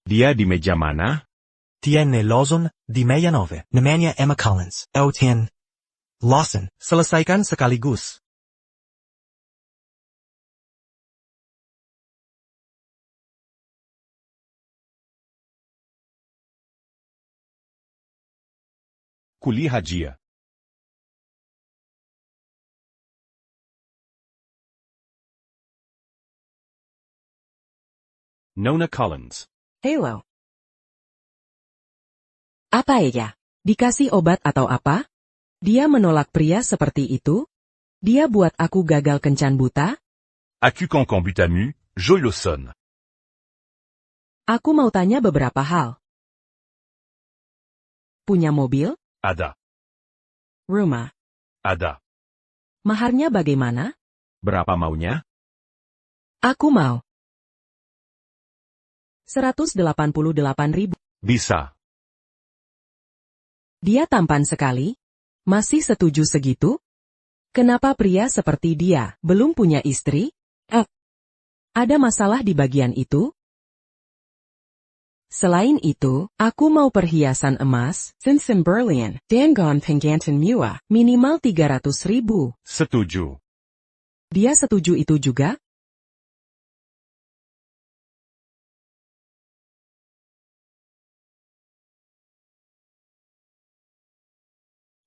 Dia di meja mana? Tiene Lawson, di meja 9. Namanya Emma Collins. Tiene Lawson. Selesaikan sekaligus. Kulihat dia. Nona Collins. Hello. Apa ya? Dikasih obat atau apa? Dia menolak pria seperti itu? Dia buat aku gagal kencan buta? As-tu cancan butamu, Joy Lawson? Aku mau tanya beberapa hal. Punya mobil? Ada. Rumah? Ada. Maharnya bagaimana? Berapa maunya? Aku mau 188.000. Bisa. Dia tampan sekali? Masih setuju segitu? Kenapa pria seperti dia belum punya istri? Ada masalah di bagian itu? Selain itu, aku mau perhiasan emas, Cincin Berlian, Dangon Pengantin Mewah, minimal 300.000. Setuju. Dia setuju itu juga?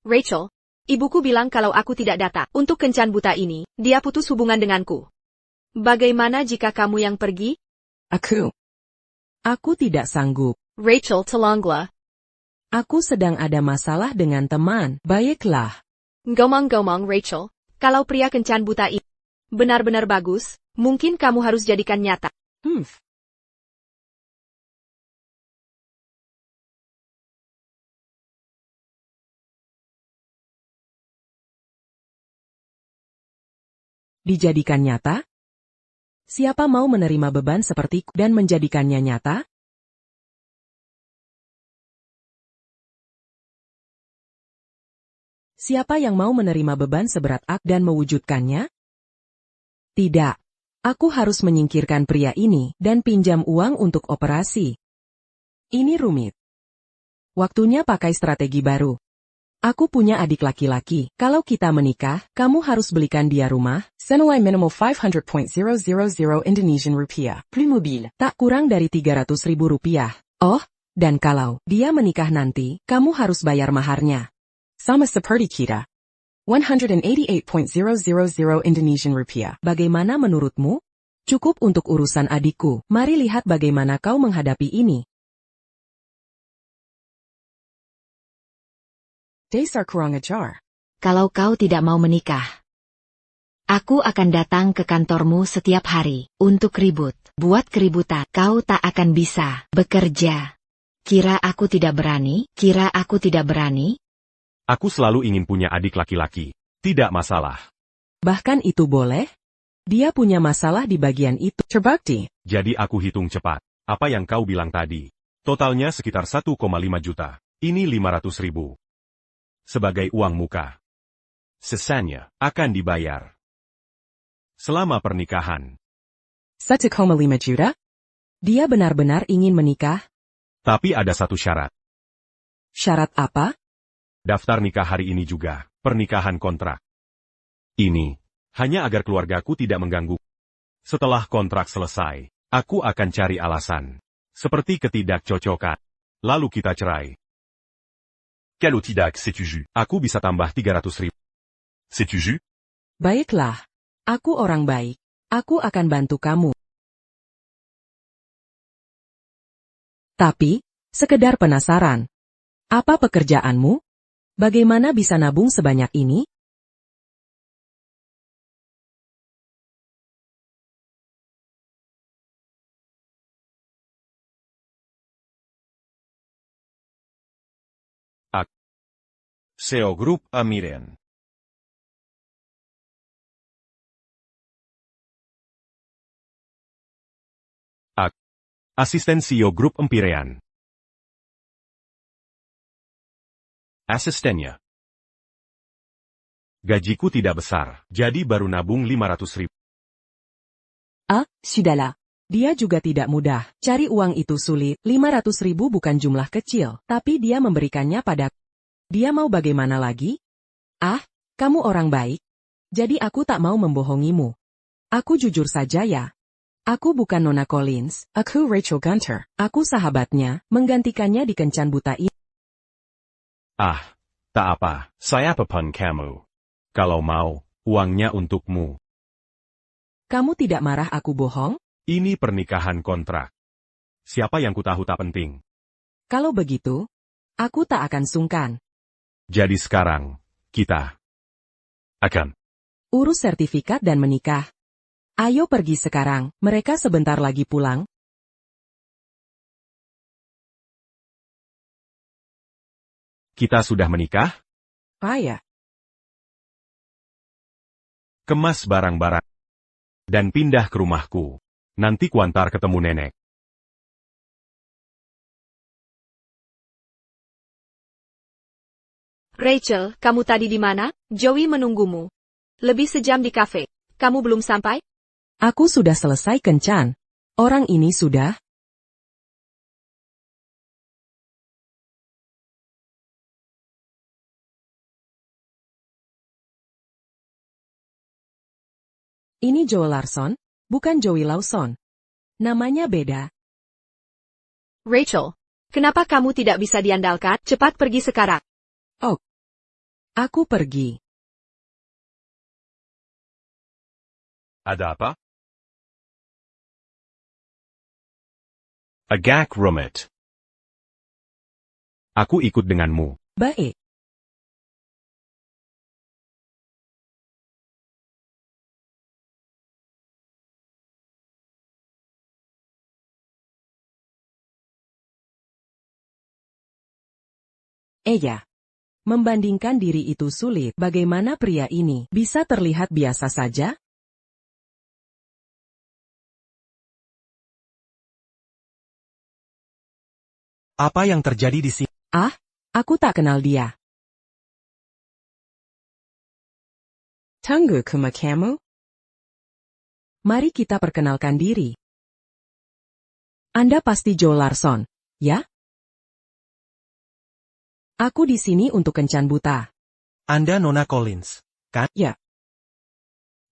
Rachel, ibuku bilang kalau aku tidak datang untuk kencan buta ini, dia putus hubungan denganku. Bagaimana jika kamu yang pergi? Aku tidak sanggup. Rachel tolonglah. Aku sedang ada masalah dengan teman. Baiklah. Ngomong-ngomong Rachel, kalau pria kencan buta ini benar-benar bagus, mungkin kamu harus jadikan nyata. Dijadikan nyata? Siapa mau menerima beban sepertiku dan menjadikannya nyata? Siapa yang mau menerima beban seberat aku dan mewujudkannya? Tidak. Aku harus menyingkirkan pria ini dan pinjam uang untuk operasi. Ini rumit. Waktunya pakai strategi baru. Aku punya adik laki-laki. Kalau kita menikah, kamu harus belikan dia rumah. Senilai minimal 500.000 Indonesian rupiah. Playmobil. Tak kurang dari 300.000 rupiah. Oh, dan kalau dia menikah nanti, kamu harus bayar maharnya. Sama seperti kita. 188.000 Indonesian rupiah. Bagaimana menurutmu? Cukup untuk urusan adikku. Mari lihat bagaimana kau menghadapi ini. Dasar kurang ajar. Kalau kau tidak mau menikah, aku akan datang ke kantormu setiap hari untuk ribut. Buat keributan, kau tak akan bisa bekerja. Kira aku tidak berani? Kira aku tidak berani? Aku selalu ingin punya adik laki-laki. Tidak masalah. Bahkan itu boleh? Dia punya masalah di bagian itu. Terbukti. Jadi aku hitung cepat. Apa yang kau bilang tadi? Totalnya sekitar 1,5 juta. Ini 500.000. Sebagai uang muka. Sisanya akan dibayar selama pernikahan. 1,5 juta? Dia benar-benar ingin menikah? Tapi ada satu syarat. Syarat apa? Daftar nikah hari ini juga. Pernikahan kontrak. Ini hanya agar keluargaku tidak mengganggu. Setelah kontrak selesai, aku akan cari alasan. Seperti ketidakcocokan. Lalu kita cerai. Calotidac, sais-tu jus? Aku bisa tambah 300.000. Sais-tu jus? Baiklah. Aku orang baik. Aku akan bantu kamu. Tapi, sekedar penasaran. Apa pekerjaanmu? Bagaimana bisa nabung sebanyak ini? SEO Group Amiren. Asisten CEO Grup Empirean. Asistennya. Gajiku tidak besar, jadi baru nabung 500.000. Sudahlah. Dia juga tidak mudah. Cari uang itu sulit. 500.000 bukan jumlah kecil, tapi dia memberikannya pada. Dia mau bagaimana lagi? Ah, kamu orang baik. Jadi aku tak mau membohongimu. Aku jujur saja ya. Aku bukan Nona Collins, aku Rachel Gunter. Aku sahabatnya, menggantikannya di kencan buta ini. Ah, tak apa, saya pepan kamu. Kalau mau, uangnya untukmu. Kamu tidak marah aku bohong? Ini pernikahan kontrak. Siapa yang kutahu tak penting. Kalau begitu, aku tak akan sungkan. Jadi sekarang, kita akan Urus sertifikat dan menikah. Ayo pergi sekarang, mereka sebentar lagi pulang. Kita sudah menikah? Ya. Kemas barang-barang. Dan pindah ke rumahku. Nanti kuantar ketemu nenek. Rachel, kamu tadi di mana? Joey menunggumu. Lebih sejam di kafe. Kamu belum sampai? Aku sudah selesai kencan. Orang ini sudah. Ini Joe Larson, bukan Joey Lawson. Namanya beda. Rachel, kenapa kamu tidak bisa diandalkan? Cepat pergi sekarang. Aku pergi. Ada apa? Agak rumit. Aku ikut denganmu. Baik. Membandingkan diri itu sulit. Bagaimana pria ini bisa terlihat biasa saja? Apa yang terjadi di sini? Aku tak kenal dia. Tunggu kamu? Mari kita perkenalkan diri. Anda pasti Joe Larson, ya? Aku di sini untuk kencan buta. Anda Nona Collins, kan?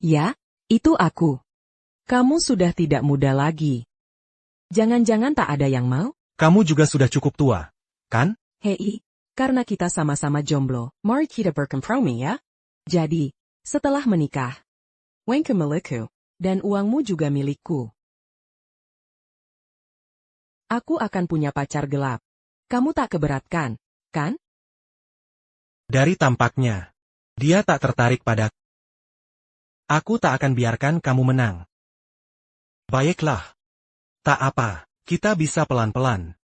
Ya, itu aku. Kamu sudah tidak muda lagi. Jangan-jangan tak ada yang mau? Kamu juga sudah cukup tua, kan? Hei, karena kita sama-sama jomblo, mari kita berkompromi ya. Jadi, setelah menikah, wengke milikku, dan uangmu juga milikku. Aku akan punya pacar gelap. Kamu tak keberatan, kan? Dari tampaknya, dia tak tertarik pada. Aku tak akan biarkan kamu menang. Baiklah. Tak apa, kita bisa pelan-pelan.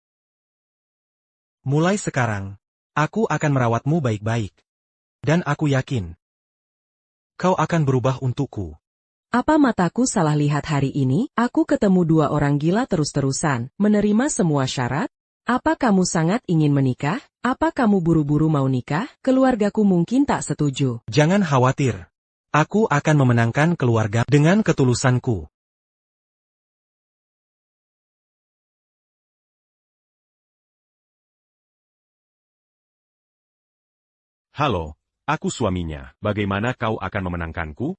Mulai sekarang, aku akan merawatmu baik-baik. Dan aku yakin, kau akan berubah untukku. Apa mataku salah lihat hari ini? Aku ketemu dua orang gila terus-terusan, menerima semua syarat? Apa kamu sangat ingin menikah? Apa kamu buru-buru mau nikah? Keluargaku mungkin tak setuju. Jangan khawatir. Aku akan memenangkan keluarga dengan ketulusanku. Halo, aku suaminya. Bagaimana kau akan memenangkanku?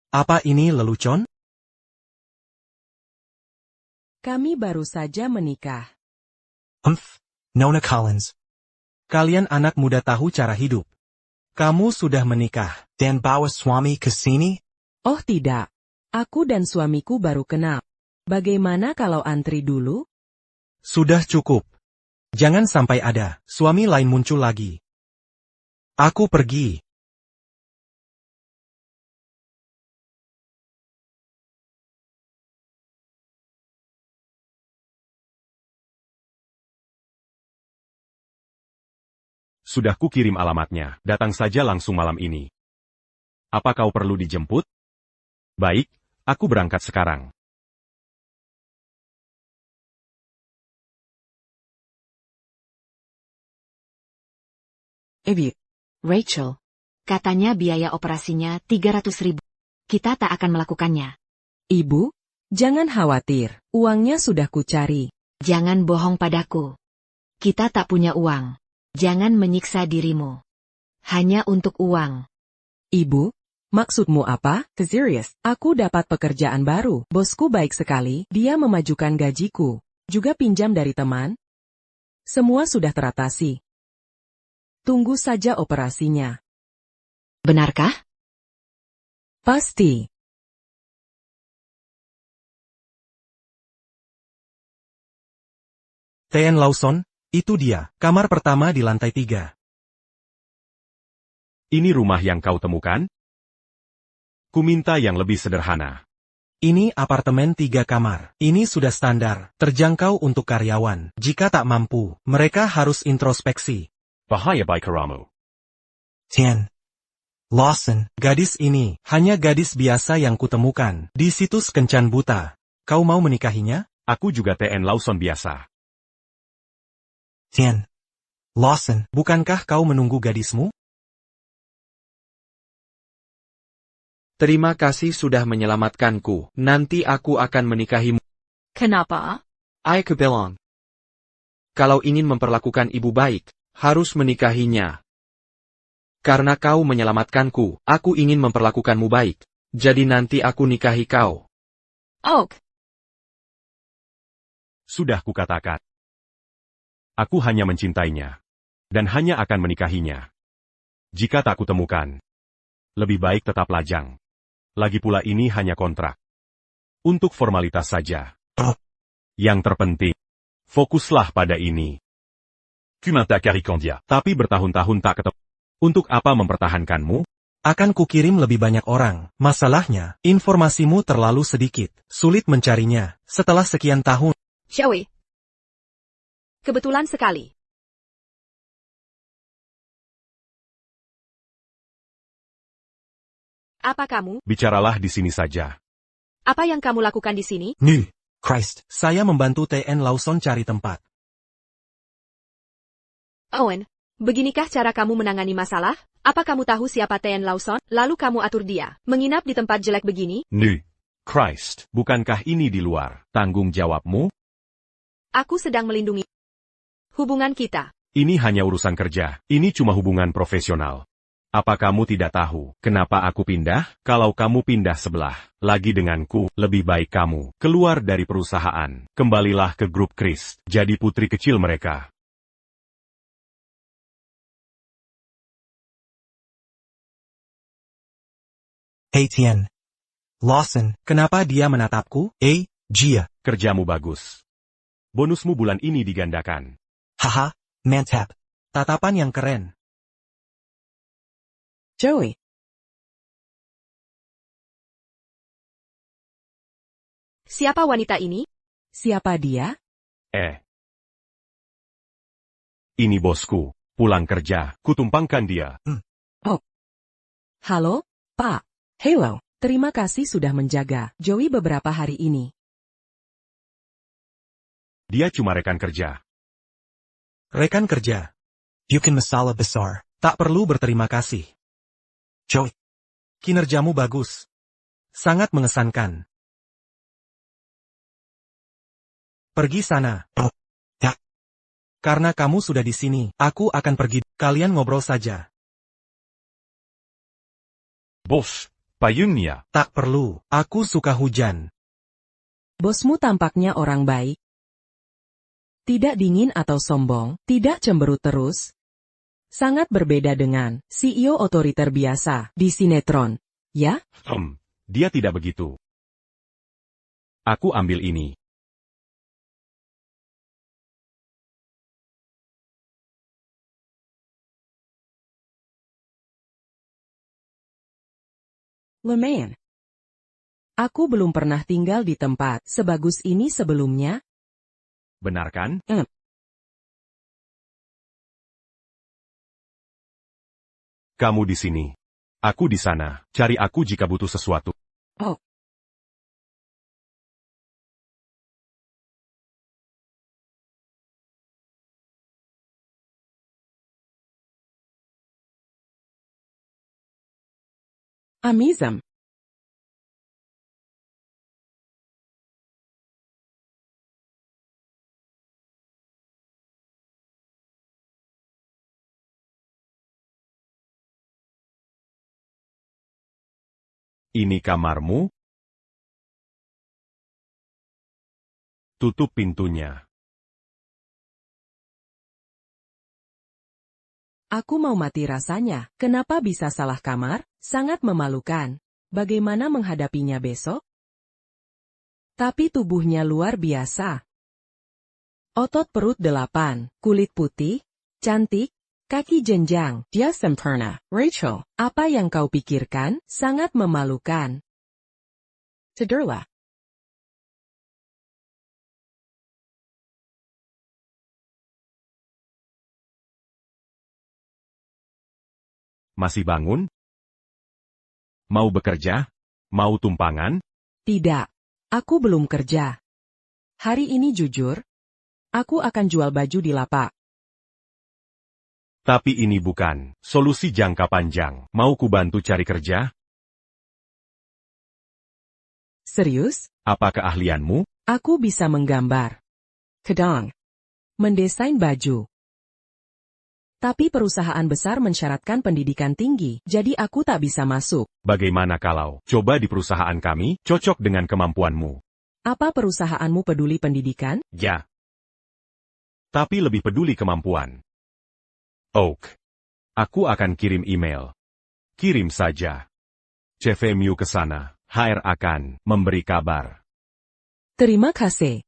Apa ini lelucon? Kami baru saja menikah. Nona Collins. Kalian anak muda tahu cara hidup. Kamu sudah menikah dan bawa suami ke sini? Oh tidak. Aku dan suamiku baru kenal. Bagaimana kalau antri dulu? Sudah cukup. Jangan sampai ada suami lain muncul lagi. Aku pergi. Sudah kukirim alamatnya, datang saja langsung malam ini. Apa kau perlu dijemput? Baik, aku berangkat sekarang. Rachel. Katanya biaya operasinya 300.000. Kita tak akan melakukannya. Ibu, Jangan khawatir, uangnya sudah kucari. Jangan bohong padaku. Kita tak punya uang. Jangan menyiksa dirimu. Hanya untuk uang. Ibu, maksudmu apa? Serius, aku dapat pekerjaan baru. Bosku baik sekali, dia memajukan gajiku. Juga pinjam dari teman. Semua sudah teratasi. Tunggu saja operasinya. Benarkah? Pasti. T.N. Lawson, itu dia, kamar pertama di lantai 3. Ini rumah yang kau temukan? Kuminta yang lebih sederhana. Ini apartemen 3 kamar. Ini sudah standar, terjangkau untuk karyawan. Jika tak mampu, mereka harus introspeksi. Bahaya baikaramu. T.N. Lawson, gadis ini, hanya gadis biasa yang kutemukan, di situs kencan buta. Kau mau menikahinya? Aku juga T.N. Lawson biasa. T.N. Lawson, bukankah kau menunggu gadismu? Terima kasih sudah menyelamatkanku. Nanti aku akan menikahimu. Kenapa? Aku bilang. Kalau ingin memperlakukan ibu baik, harus menikahinya. Karena kau menyelamatkanku, aku ingin memperlakukanmu baik. Jadi nanti aku nikahi kau. Oak. Sudah kukatakan. Aku hanya mencintainya. Dan hanya akan menikahinya. Jika tak kutemukan. Lebih baik tetap lajang. Lagi pula ini hanya kontrak. Untuk formalitas saja. Yang terpenting. Fokuslah pada ini. Kuminta Karikandia. Tapi bertahun-tahun tak ketemu. Untuk apa mempertahankanmu? Akan kukirim lebih banyak orang. Masalahnya, informasimu terlalu sedikit. Sulit mencarinya. Setelah sekian tahun. Joey. Kebetulan sekali. Apa kamu? Bicaralah di sini saja. Apa yang kamu lakukan di sini? Christ, saya membantu T.N. Lawson cari tempat. Owen, beginikah cara kamu menangani masalah? Apa kamu tahu siapa T.N. Lawson? Lalu kamu atur dia menginap di tempat jelek begini? Christ, bukankah ini di luar tanggung jawabmu? Aku sedang melindungi hubungan kita. Ini hanya urusan kerja. Ini cuma hubungan profesional. Apa kamu tidak tahu kenapa aku pindah? Kalau kamu pindah sebelah lagi denganku, lebih baik kamu keluar dari perusahaan. Kembalilah ke grup Chris, jadi putri kecil mereka. Hey T.N. Lawson, kenapa dia menatapku? Gia. Kerjamu bagus. Bonusmu bulan ini digandakan. Haha, mantap. Tatapan yang keren. Joey. Siapa wanita ini? Siapa dia? Ini bosku. Pulang kerja, kutumpangkan dia. Halo, Pak. Hello. Terima kasih sudah menjaga Joey beberapa hari ini. Dia cuma rekan kerja. Rekan kerja. Bukan masalah besar. Tak perlu berterima kasih. Joey. Kinerjamu bagus. Sangat mengesankan. Pergi sana. Ya. Karena kamu sudah di sini, aku akan pergi. Kalian ngobrol saja. Bos, payungnya. Tak perlu, aku suka hujan. Bosmu tampaknya orang baik. Tidak dingin atau sombong, tidak cemberut terus. Sangat berbeda dengan CEO otoriter biasa di sinetron. Ya? Dia tidak begitu. Aku ambil ini. Lumayan. Aku belum pernah tinggal di tempat sebagus ini sebelumnya. Benar kan? Kamu di sini. Aku di sana. Cari aku jika butuh sesuatu. Oh. Amazing. Ini kamarmu? Tutup pintunya. Aku mau mati rasanya. Kenapa bisa salah kamar? Sangat memalukan. Bagaimana menghadapinya besok? Tapi tubuhnya luar biasa. Otot perut 8, kulit putih, cantik, kaki jenjang. Dia sempurna. Rachel, apa yang kau pikirkan? Sangat memalukan. Cederlah. Masih bangun? Mau bekerja? Mau tumpangan? Tidak. Aku belum kerja. Hari ini jujur, aku akan jual baju di lapak. Tapi ini bukan solusi jangka panjang. Mau ku bantu cari kerja? Serius? Apa keahlianmu? Aku bisa menggambar. Kedang. Mendesain baju. Tapi perusahaan besar mensyaratkan pendidikan tinggi, jadi aku tak bisa masuk. Bagaimana kalau coba di perusahaan kami, cocok dengan kemampuanmu? Apa perusahaanmu peduli pendidikan? Ya. Tapi lebih peduli kemampuan. Oak. Aku akan kirim email. Kirim saja. CVMU ke sana. HR akan memberi kabar. Terima kasih.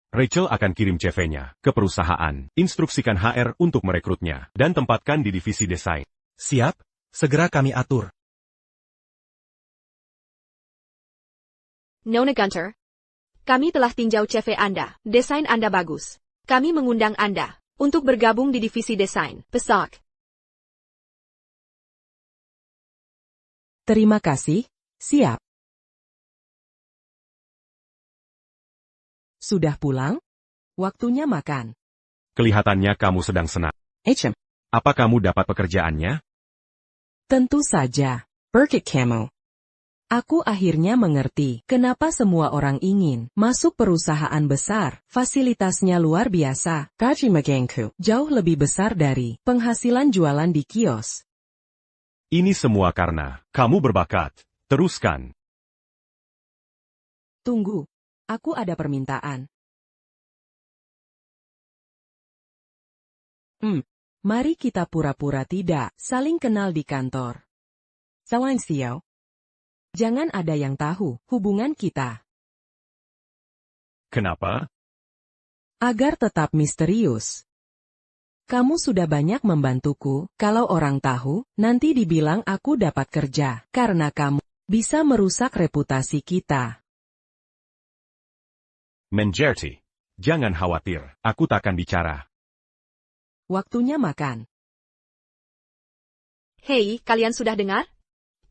Rachel akan kirim CV-nya ke perusahaan, instruksikan HR untuk merekrutnya, dan tempatkan di divisi desain. Siap, segera kami atur. Nona Gunter. Kami telah tinjau CV Anda. Desain Anda bagus. Kami mengundang Anda untuk bergabung di divisi desain. Pesok. Terima kasih. Siap. Sudah pulang? Waktunya makan. Kelihatannya kamu sedang senang. HM. Apa kamu dapat pekerjaannya? Tentu saja. Burkett Camo. Aku akhirnya mengerti kenapa semua orang ingin masuk perusahaan besar. Fasilitasnya luar biasa. Gaji magangku jauh lebih besar dari penghasilan jualan di kios. Ini semua karena kamu berbakat. Teruskan. Tunggu. Aku ada permintaan. Mari kita pura-pura tidak saling kenal di kantor. Silencio. Jangan ada yang tahu hubungan kita. Kenapa? Agar tetap misterius. Kamu sudah banyak membantuku, kalau orang tahu, nanti dibilang aku dapat kerja, karena kamu bisa merusak reputasi kita. Menjerti. Jangan khawatir, aku takkan bicara. Waktunya makan. Hei, kalian sudah dengar?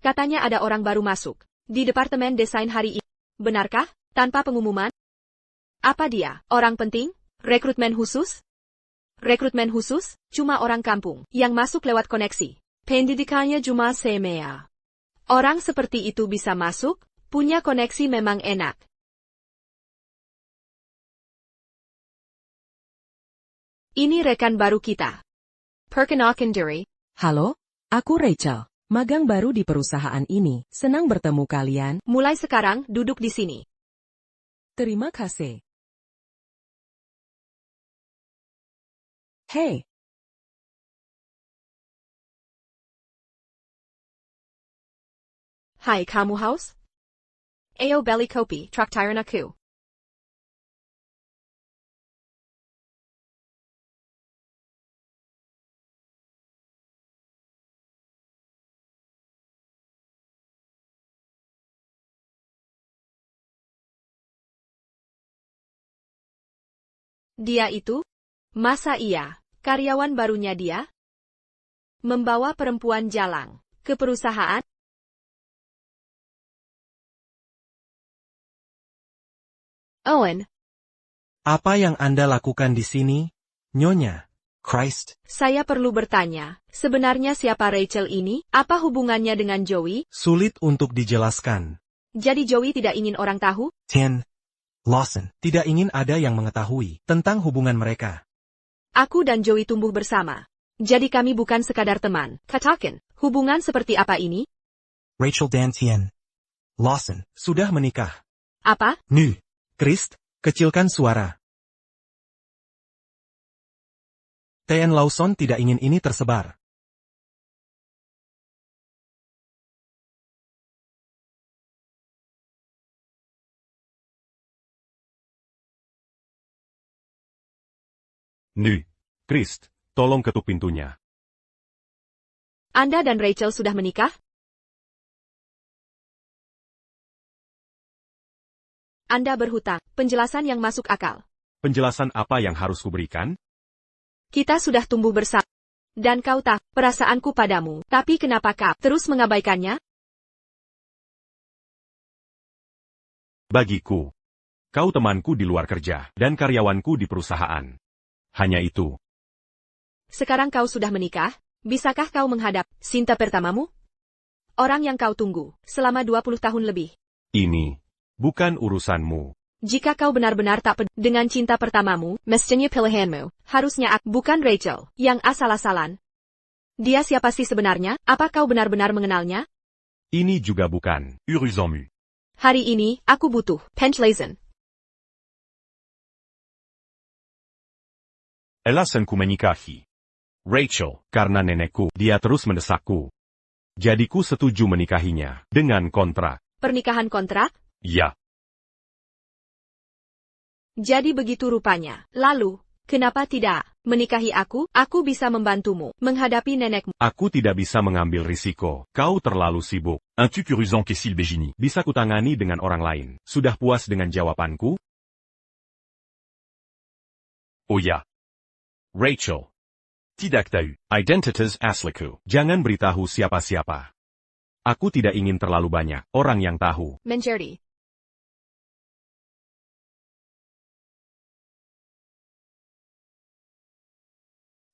Katanya ada orang baru masuk di Departemen Desain hari ini. Benarkah? Tanpa pengumuman? Apa dia? Orang penting? Rekrutmen khusus? Rekrutmen khusus? Cuma orang kampung yang masuk lewat koneksi. Pendidikannya cuma semea. Orang seperti itu bisa masuk? Punya koneksi memang enak. Ini rekan baru kita. Perkenalkan diri. Halo, aku Rachel. Magang baru di perusahaan ini. Senang bertemu kalian. Mulai sekarang, duduk di sini. Terima kasih. Hei. Hai kamu haus? Ayo beli kopi, traktiran aku. Dia itu? Masa iya? Karyawan barunya dia? Membawa perempuan jalang ke perusahaan? Owen, Apa yang Anda lakukan di sini, Nyonya? Christ. saya perlu bertanya, sebenarnya siapa Rachel ini? Apa hubungannya dengan Joey? Sulit untuk dijelaskan. Jadi Joey tidak ingin orang tahu? Lawson tidak ingin ada yang mengetahui tentang hubungan mereka. Aku dan Joey tumbuh bersama. Jadi kami bukan sekadar teman. Katakan, hubungan seperti apa ini? Rachel dan Tien Lawson sudah menikah. Apa? Nu. Christ, kecilkan suara. Tien Lawson tidak ingin ini tersebar. Nu. Christ, tolong ketuk pintunya. Anda dan Rachel sudah menikah? Anda berhutang. Penjelasan yang masuk akal. Penjelasan apa yang harus kuberikan? Kita sudah tumbuh bersama. Dan kau tahu perasaanku padamu. Tapi kenapa kau terus mengabaikannya? Bagiku. Kau temanku di luar kerja, dan karyawanku di perusahaan. Hanya itu. Sekarang kau sudah menikah, bisakah kau menghadap cinta pertamamu? Orang yang kau tunggu selama 20 tahun lebih. Ini bukan urusanmu. Jika kau benar-benar tak peduli dengan cinta pertamamu, mestinya pilihanmu harusnya aku, bukan Rachel, yang asal-asalan. Dia siapa sih sebenarnya? Apa kau benar-benar mengenalnya? Ini juga bukan. Uruzanmu. Hari ini, aku butuh penjelasan. Alasanku menikahi Rachel. Karena nenekku, dia terus mendesakku. Jadiku setuju menikahinya, dengan kontrak. Pernikahan kontrak? Ya. Jadi begitu rupanya. Lalu, kenapa tidak menikahi aku? Aku bisa membantumu menghadapi nenekmu. Aku tidak bisa mengambil risiko. Kau terlalu sibuk. Un tuc uruzan Kessil Begini. Bisa kutangani dengan orang lain. Sudah puas dengan jawabanku? Oh ya. Rachel. Tidak tahu. Identitas asliku. Jangan beritahu siapa-siapa. Aku tidak ingin terlalu banyak orang yang tahu. Menjadi.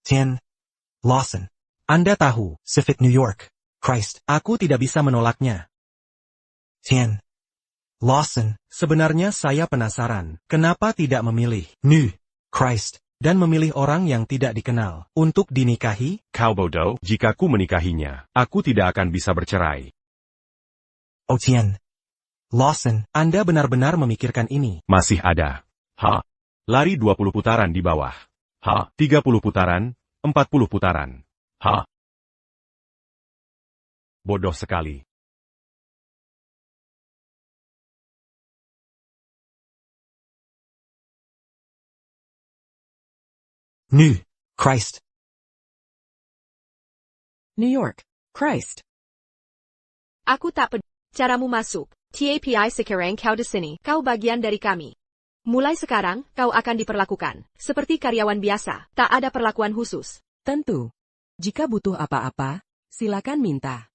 Tien Lawson. Anda tahu, Civic New York. Christ, aku tidak bisa menolaknya. Tien Lawson. Sebenarnya saya penasaran, kenapa tidak memilih Nu. Christ, dan memilih orang yang tidak dikenal untuk dinikahi? Kau bodoh, jika ku menikahinya, aku tidak akan bisa bercerai. Oh Tien Lawson, Anda benar-benar memikirkan ini. Masih ada. Ha. Lari 20 putaran di bawah. Ha. 30 putaran, 40 putaran. Ha. Bodoh sekali. Nu. Christ. New York. Christ. Aku tak peduli. Caramu masuk. TAPI sekarang kau di sini. Kau bagian dari kami. Mulai sekarang, kau akan diperlakukan seperti karyawan biasa. Tak ada perlakuan khusus. Tentu. Jika butuh apa-apa, silakan minta.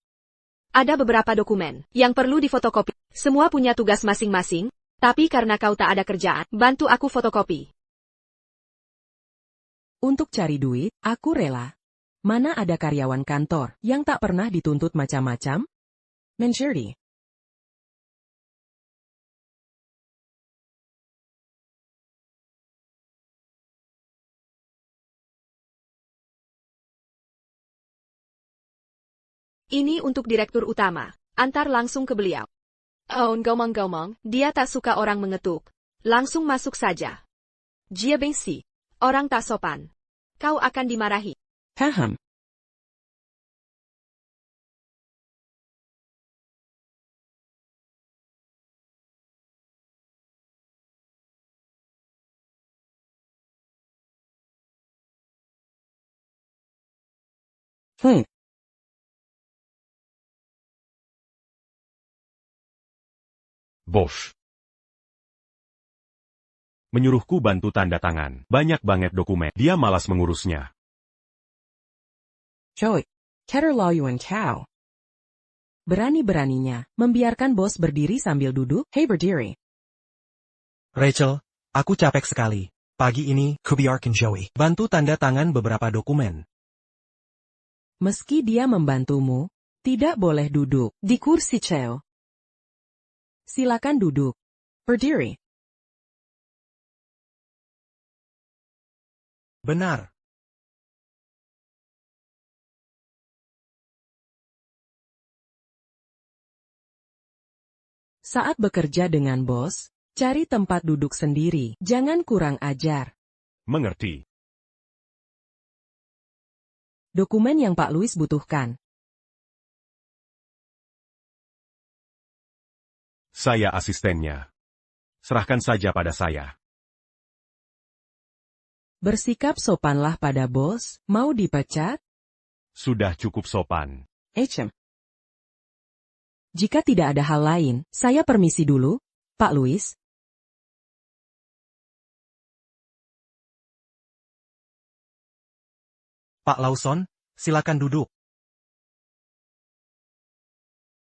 Ada beberapa dokumen yang perlu difotokopi. Semua punya tugas masing-masing, tapi karena kau tak ada kerjaan, bantu aku fotokopi. Untuk cari duit, aku rela. Mana ada karyawan kantor yang tak pernah dituntut macam-macam? Menjadi. Ini untuk direktur utama. Antar langsung ke beliau. Oh, ngomong-ngomong, dia tak suka orang mengetuk. Langsung masuk saja. Jia bengsi. Orang tak sopan. Kau akan dimarahi. Paham. Bosch. Menyuruhku bantu tanda tangan. Banyak banget dokumen. Dia malas mengurusnya. Choi. Keter Yuan Cow. Berani-beraninya, membiarkan bos berdiri sambil duduk. Hei berdiri. Rachel, aku capek sekali. Pagi ini, kubiarkan Joey bantu tanda tangan beberapa dokumen. Meski dia membantumu, tidak boleh duduk di kursi Cheo. Silakan duduk. Berdiri. Benar. Saat bekerja dengan bos, cari tempat duduk sendiri. Jangan kurang ajar. Mengerti. Dokumen yang Pak Louis butuhkan. Saya asistennya. Serahkan saja pada saya. Bersikap sopanlah pada bos, mau dipecat? Sudah cukup sopan. Jika tidak ada hal lain, saya permisi dulu, Pak Louis. Pak Lawson, silakan duduk.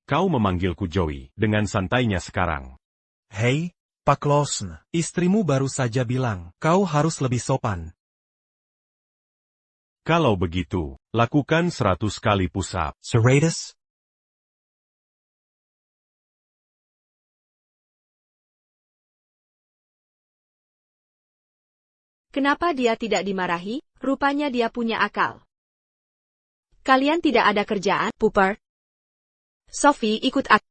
Kau memanggilku Joey dengan santainya sekarang. Hei, Pak Lawson, istrimu baru saja bilang, kau harus lebih sopan. Kalau begitu, lakukan 100 kali push-up. 100? Kenapa dia tidak dimarahi? Rupanya dia punya akal. Kalian tidak ada kerjaan, Pooper? Sophie, ikut aku.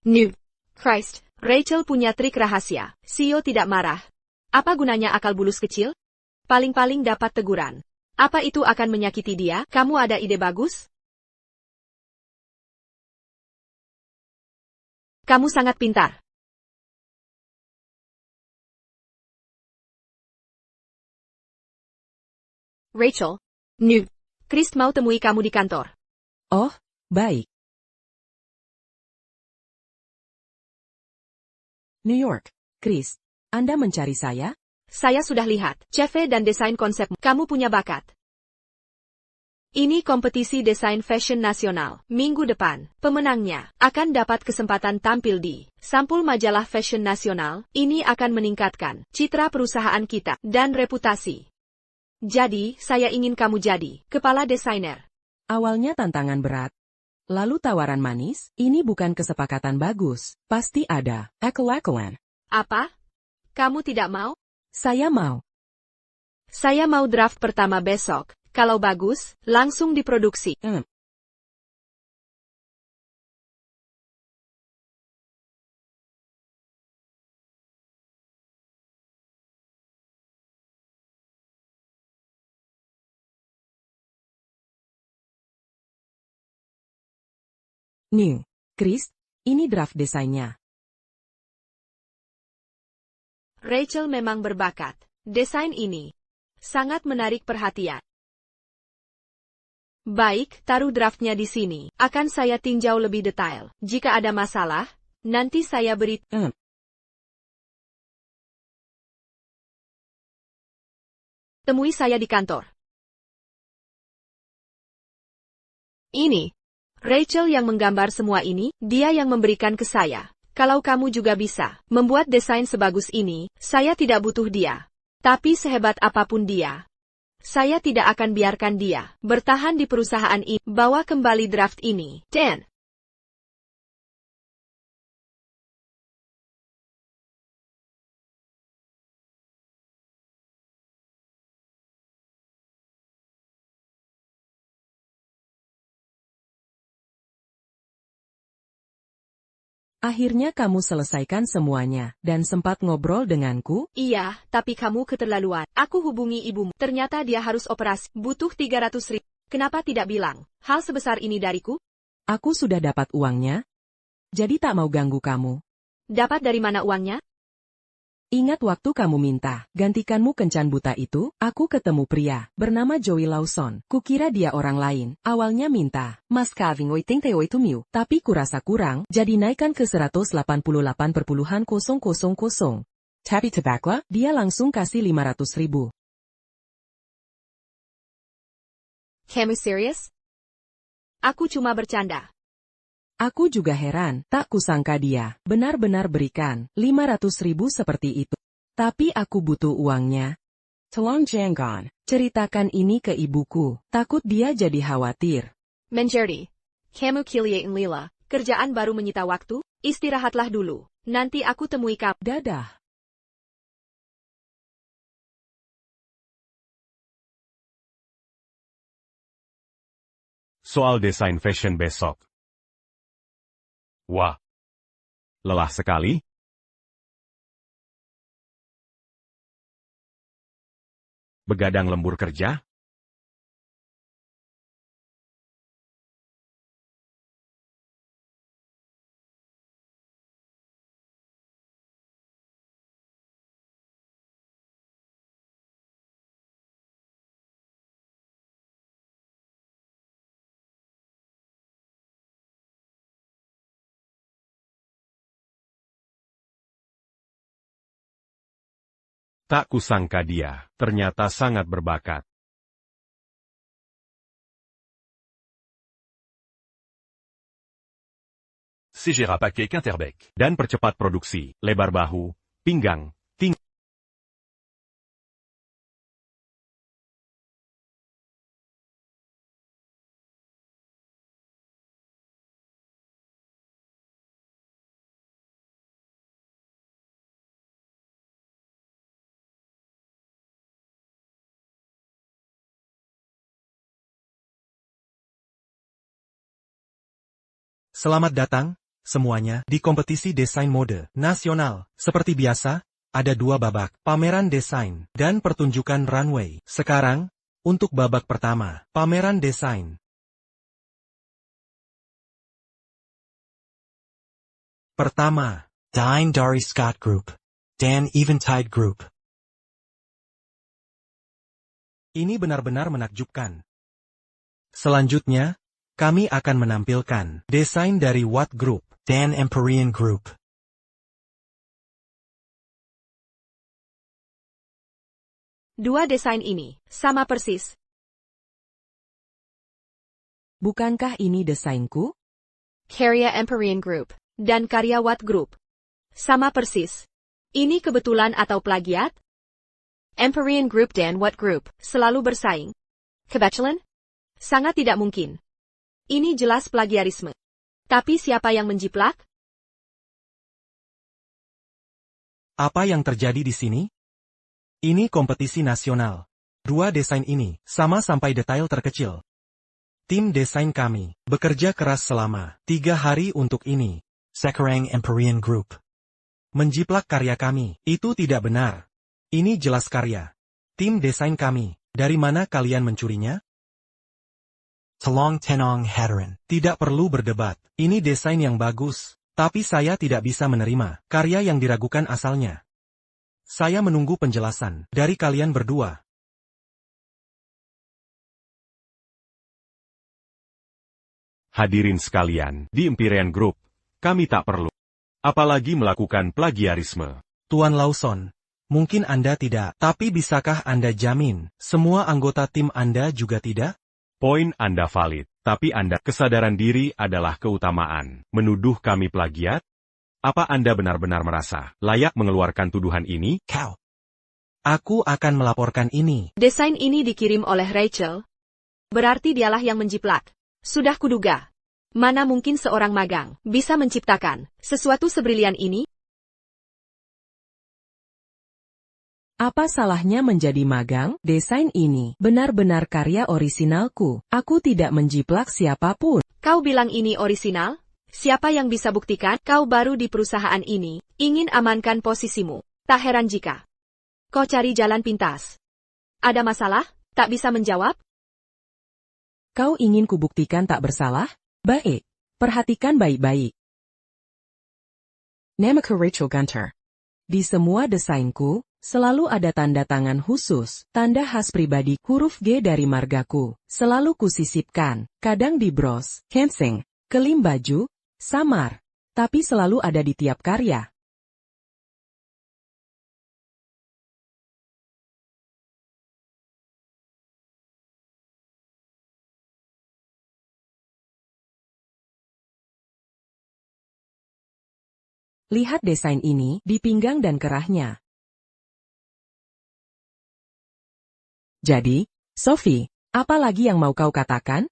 New. Christ, Rachel punya trik rahasia. Sio tidak marah. Apa gunanya akal bulus kecil? Paling-paling dapat teguran. Apa itu akan menyakiti dia? Kamu ada ide bagus? Kamu sangat pintar. Rachel. New. Chris mau temui kamu di kantor. Oh, baik. New York, Chris. Anda mencari saya? Saya sudah lihat, CV dan desain konsep. Kamu punya bakat. Ini kompetisi desain fashion nasional. Minggu depan, pemenangnya akan dapat kesempatan tampil di sampul majalah fashion nasional. Ini akan meningkatkan citra perusahaan kita dan reputasi. Jadi, saya ingin kamu jadi kepala desainer. Awalnya tantangan berat. Lalu tawaran manis, ini bukan kesepakatan bagus. Pasti ada akal-akalan. Apa? Kamu tidak mau? Saya mau. Saya mau draft pertama besok. Kalau bagus, langsung diproduksi. New. Chris, ini draft desainnya. Rachel memang berbakat. Desain ini sangat menarik perhatian. Baik, taruh draftnya di sini. Akan saya tinjau lebih detail. Jika ada masalah, nanti saya beri. Temui saya di kantor. Ini. Rachel yang menggambar semua ini, dia yang memberikan ke saya. Kalau kamu juga bisa membuat desain sebagus ini, saya tidak butuh dia. Tapi sehebat apapun dia, saya tidak akan biarkan dia bertahan di perusahaan ini. Bawa kembali draft ini. 10. Akhirnya kamu selesaikan semuanya, dan sempat ngobrol denganku? Iya, tapi kamu keterlaluan. Aku hubungi ibumu. Ternyata dia harus operasi. Butuh 300.000. Kenapa tidak bilang hal sebesar ini dariku? Aku sudah dapat uangnya. Jadi tak mau ganggu kamu. Dapat dari mana uangnya? Ingat waktu kamu minta gantikanmu kencan buta itu? Aku ketemu pria bernama Joey Lawson. Kukira dia orang lain. Awalnya minta Mas Kaving 88.000, tapi kurasa kurang, jadi naikkan ke 188,000. Tapi tebaklah, dia langsung kasih 500.000. Kamu serius? Aku cuma bercanda. Aku juga heran, tak kusangka dia benar-benar berikan 500.000 seperti itu. Tapi aku butuh uangnya. Tolong jangan ceritakan ini ke ibuku, takut dia jadi khawatir. Menjadi. Kamu kiliain Lila, kerjaan baru menyita waktu, istirahatlah dulu. Nanti aku temui kamu. Dadah. soal desain fashion besok. Wah, Lelah sekali? Begadang lembur kerja? Tak kusangka dia, ternyata sangat berbakat. Segera paquet Quinterbec. Dan percepat produksi, lebar bahu, pinggang, tinggi. Selamat datang, semuanya, di kompetisi desain mode nasional. Seperti biasa, ada 2 babak, pameran desain, dan pertunjukan runway. Sekarang, untuk babak pertama, pameran desain. Pertama, Dine Dari Scott Group, Dan Eventide Group. Ini benar-benar menakjubkan. Selanjutnya, kami akan menampilkan desain dari Watt Group, Dan Empyrean Group. Dua desain ini sama persis. Bukankah ini desainku? Karya Empyrean Group dan karya Watt Group sama persis. Ini kebetulan atau plagiat? Empyrean Group dan Watt Group selalu bersaing. Kebetulan? Sangat tidak mungkin. Ini jelas plagiarisme. Tapi siapa yang menjiplak? Apa yang terjadi di sini? Ini kompetisi nasional. 2 desain ini sama sampai detail terkecil. Tim desain kami bekerja keras selama 3 hari untuk ini. Sekarang Empyrean Group menjiplak karya kami. Itu tidak benar. Ini jelas karya tim desain kami. Dari mana kalian mencurinya? Tolong tenang hadirin. Tidak perlu berdebat. Ini desain yang bagus. Tapi saya tidak bisa menerima karya yang diragukan asalnya. Saya menunggu penjelasan dari kalian berdua. Hadirin sekalian, di Empyrean Group, kami tak perlu. Apalagi melakukan plagiarisme. Tuan Lawson, mungkin Anda tidak, tapi bisakah Anda jamin semua anggota tim Anda juga tidak? Poin Anda valid, tapi kesadaran diri adalah keutamaan. Menuduh kami plagiat? Apa Anda benar-benar merasa layak mengeluarkan tuduhan ini? Kau. Aku akan melaporkan ini. Desain ini dikirim oleh Rachel. Berarti dialah yang menjiplak. Sudah kuduga. Mana mungkin seorang magang bisa menciptakan sesuatu sebrilian ini? Apa salahnya menjadi magang? Desain ini benar-benar karya orisinalku. Aku tidak menjiplak siapapun. Kau bilang ini orisinal? Siapa yang bisa buktikan? Kau baru di perusahaan ini, ingin amankan posisimu. Tak heran jika kau cari jalan pintas. Ada masalah? Tak bisa menjawab? Kau ingin kubuktikan tak bersalah? Baik. Perhatikan baik-baik. Namaku Rachel Gunter. Di semua desainku, selalu ada tanda tangan khusus, tanda khas pribadi, huruf G dari margaku. Selalu kusisipkan, kadang di bros, cancing, kelim baju, samar. Tapi selalu ada di tiap karya. Lihat desain ini di pinggang dan kerahnya. Jadi, Sophie, apa lagi yang mau kau katakan?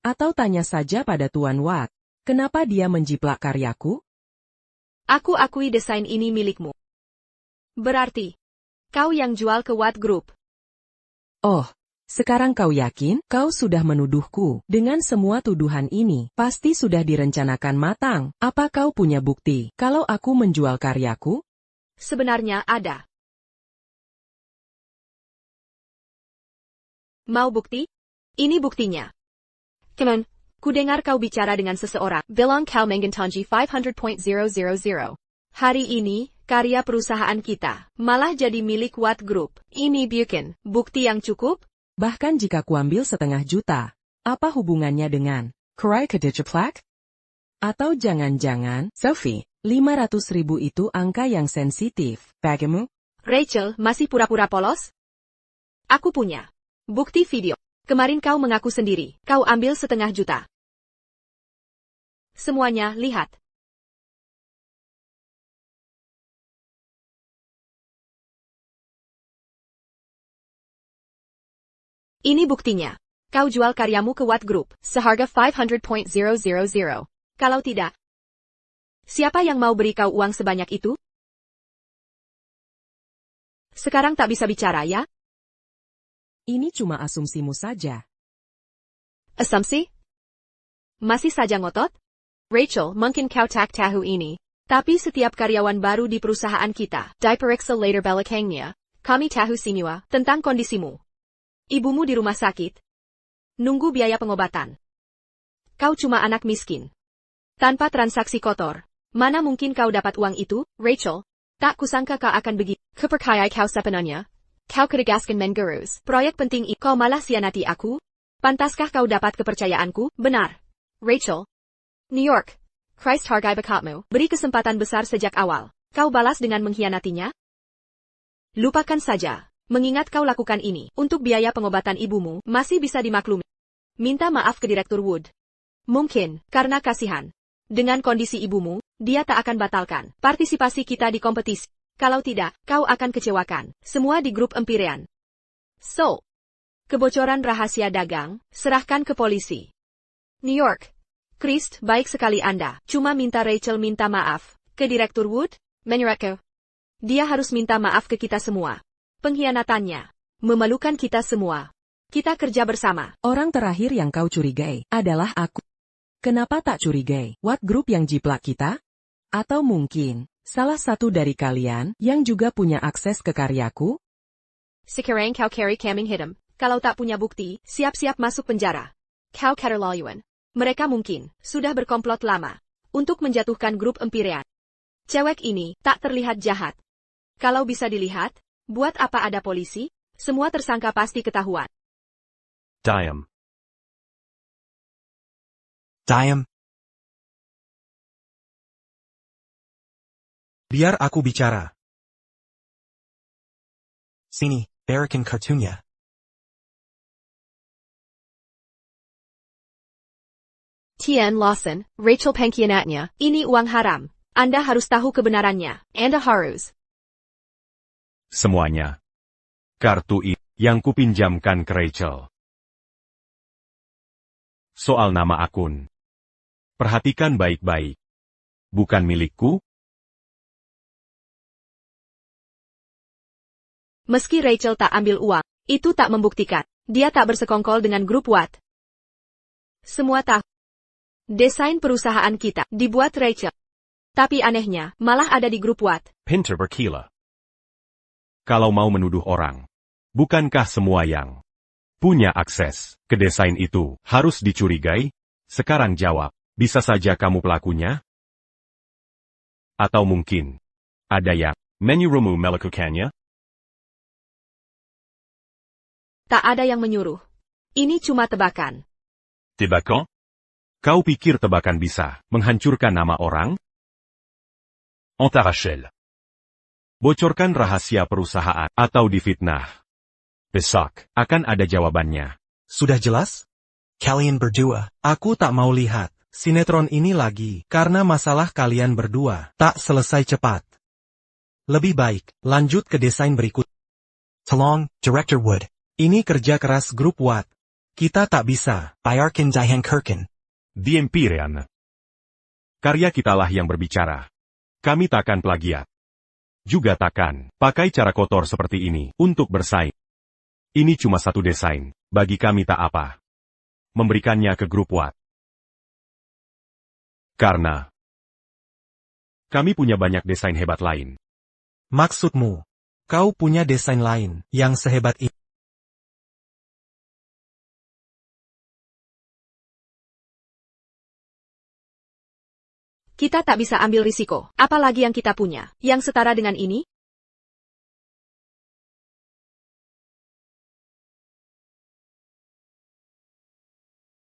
Atau tanya saja pada Tuan Watt, kenapa dia menjiplak karyaku? Aku akui desain ini milikmu. Berarti, kau yang jual ke Watt Group. Oh, Sekarang kau yakin? Kau sudah menuduhku. Dengan semua tuduhan ini, pasti sudah direncanakan matang. Apa kau punya bukti kalau aku menjual karyaku? Sebenarnya ada. Mau bukti? Ini buktinya. Kemen, ku dengar kau bicara dengan seseorang. Bilang kau mengganti 500.000. Hari ini, karya perusahaan kita malah jadi milik Watt Group. Ini bukan bukti yang cukup? Bahkan jika kuambil 500 juta, apa hubungannya dengan Kurai Kediceplak? Atau jangan-jangan, Sophie, 500.000 itu angka yang sensitif, bagimu? Rachel, masih pura-pura polos? Aku punya bukti video. Kemarin kau mengaku sendiri, kau ambil 500 juta. Semuanya, lihat. Ini buktinya. Kau jual karyamu ke Watt Group, seharga 500.000. Kalau tidak, siapa yang mau beri kau uang sebanyak itu? Sekarang tak bisa bicara ya? Ini cuma asumsimu saja. Asumsi? Masih saja ngotot? Rachel, mungkin kau tak tahu ini. Tapi setiap karyawan baru di perusahaan kita, diperiksa later belakangnya, kami tahu semua tentang kondisimu. Ibumu di rumah sakit. Nunggu biaya pengobatan. Kau cuma anak miskin. Tanpa transaksi kotor. Mana mungkin kau dapat uang itu, Rachel? Tak kusangka kau akan begitu. Kepercayai kau sepenuhnya. Kau kedegaskan menggurus. Proyek penting ini. Kau malah sianati aku? Pantaskah kau dapat kepercayaanku? Benar. Rachel. New York. Christ hargai bakatmu. Beri kesempatan besar sejak awal. Kau balas dengan mengkhianatinya? Lupakan saja. Mengingat kau lakukan ini, untuk biaya pengobatan ibumu, masih bisa dimaklumi. Minta maaf ke Direktur Wood. Mungkin, karena kasihan. Dengan kondisi ibumu, dia tak akan batalkan partisipasi kita di kompetisi. Kalau tidak, kau akan kecewakan semua di grup Empyrean. So, kebocoran rahasia dagang, serahkan ke polisi. New York. Christ, baik sekali Anda. Cuma minta Rachel minta maaf ke Direktur Wood, menyerahkan. Dia harus minta maaf ke kita semua. Pengkhianatannya memalukan kita semua. Kita kerja bersama. Orang terakhir yang kau curigai adalah aku. Kenapa tak curigai Watt Group yang jiplak kita? Atau mungkin salah satu dari kalian yang juga punya akses ke karyaku? Sekarang kau carry coming hitam. Kalau tak punya bukti, siap-siap masuk penjara. Kau keterlaluan. Mereka mungkin sudah berkomplot lama untuk menjatuhkan grup Empyrean. Cewek ini tak terlihat jahat. Kalau bisa dilihat, buat apa ada polisi? Semua tersangka pasti ketahuan. Diam. Biar aku bicara. Sini, berikan kartunya. Tian Lawson, Rachel pengkhianatnya, ini uang haram. Anda harus tahu kebenarannya. Anda harus. Semuanya. Kartu ini yang kupinjamkan ke Rachel. Soal nama akun. Perhatikan baik-baik. Bukan milikku. Meski Rachel tak ambil uang, itu tak membuktikan dia tak bersekongkol dengan grup Watt. Semua tahu. Desain perusahaan kita dibuat Rachel. Tapi anehnya, malah ada di grup Watt. Pinter berkila. Kalau mau menuduh orang, bukankah semua yang punya akses ke desain itu harus dicurigai? Sekarang jawab, bisa saja kamu pelakunya? Atau mungkin ada yang menyuruhmu melakukannya? Tak ada yang menyuruh. Ini cuma tebakan. Tebakan? Kau pikir tebakan bisa menghancurkan nama orang? Anta Rachel. Bocorkan rahasia perusahaan atau difitnah. Besok akan ada jawabannya. Sudah jelas? Kalian berdua, aku tak mau lihat sinetron ini lagi karena masalah kalian berdua tak selesai cepat. Lebih baik, lanjut ke desain berikut. Tolong, Director Wood. Ini kerja keras grup Watt. Kita tak bisa bayarkan dihancurkan. The Empyrean. Karya kitalah yang berbicara. Kami takkan plagiat. Juga takkan pakai cara kotor seperti ini untuk bersaing. Ini cuma satu desain, bagi kami tak apa. Memberikannya ke grup Watt. Karena kami punya banyak desain hebat lain. Maksudmu, kau punya desain lain yang sehebat ini? Kita tak bisa ambil risiko, apalagi yang kita punya, yang setara dengan ini?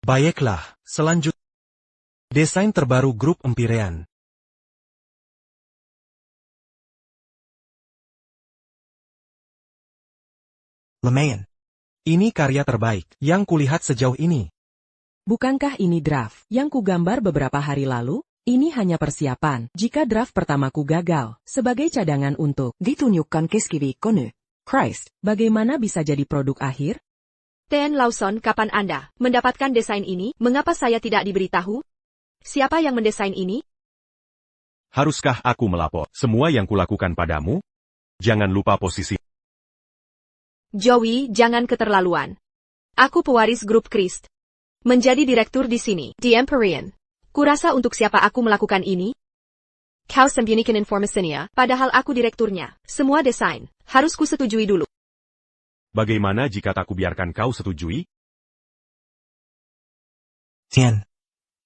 Baiklah, selanjutnya. Desain terbaru grup Empyrean. Lumayan. Ini karya terbaik yang kulihat sejauh ini. Bukankah ini draft yang kugambar beberapa hari lalu? Ini hanya persiapan jika draft pertamaku gagal, sebagai cadangan untuk ditunjukkan ke Skiwi Konu. Christ, bagaimana bisa jadi produk akhir? Ten Lawson, kapan Anda mendapatkan desain ini? Mengapa saya tidak diberitahu? Siapa yang mendesain ini? Haruskah aku melapor semua yang kulakukan padamu? Jangan lupa posisi. Joey, jangan keterlaluan. Aku pewaris grup Christ. Menjadi direktur di sini, The Empyrean. Kurasa untuk siapa aku melakukan ini? Kau sembunyikan informasinya, padahal aku direkturnya. Semua desain, harus kusetujui dulu. Bagaimana jika tak kubiarkan kau setujui? Tian.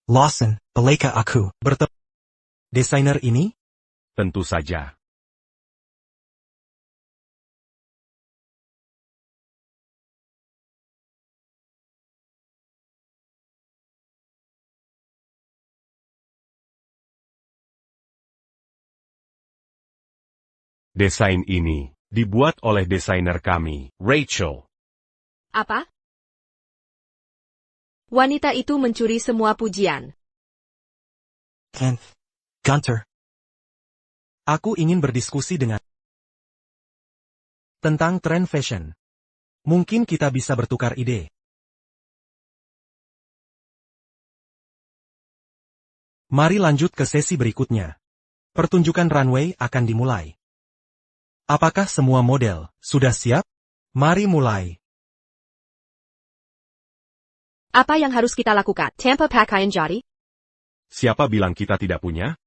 Lawson, bolehkah aku bertemu desainer ini? Tentu saja. Desain ini dibuat oleh desainer kami, Rachel. Apa? Wanita itu mencuri semua pujian. Kenneth. Gunter. Aku ingin berdiskusi dengan tentang tren fashion. Mungkin kita bisa bertukar ide. Mari lanjut ke sesi berikutnya. Pertunjukan runway akan dimulai. Apakah semua model sudah siap? Mari mulai. Apa yang harus kita lakukan? Tanpa pakaian jadi? Siapa bilang kita tidak punya?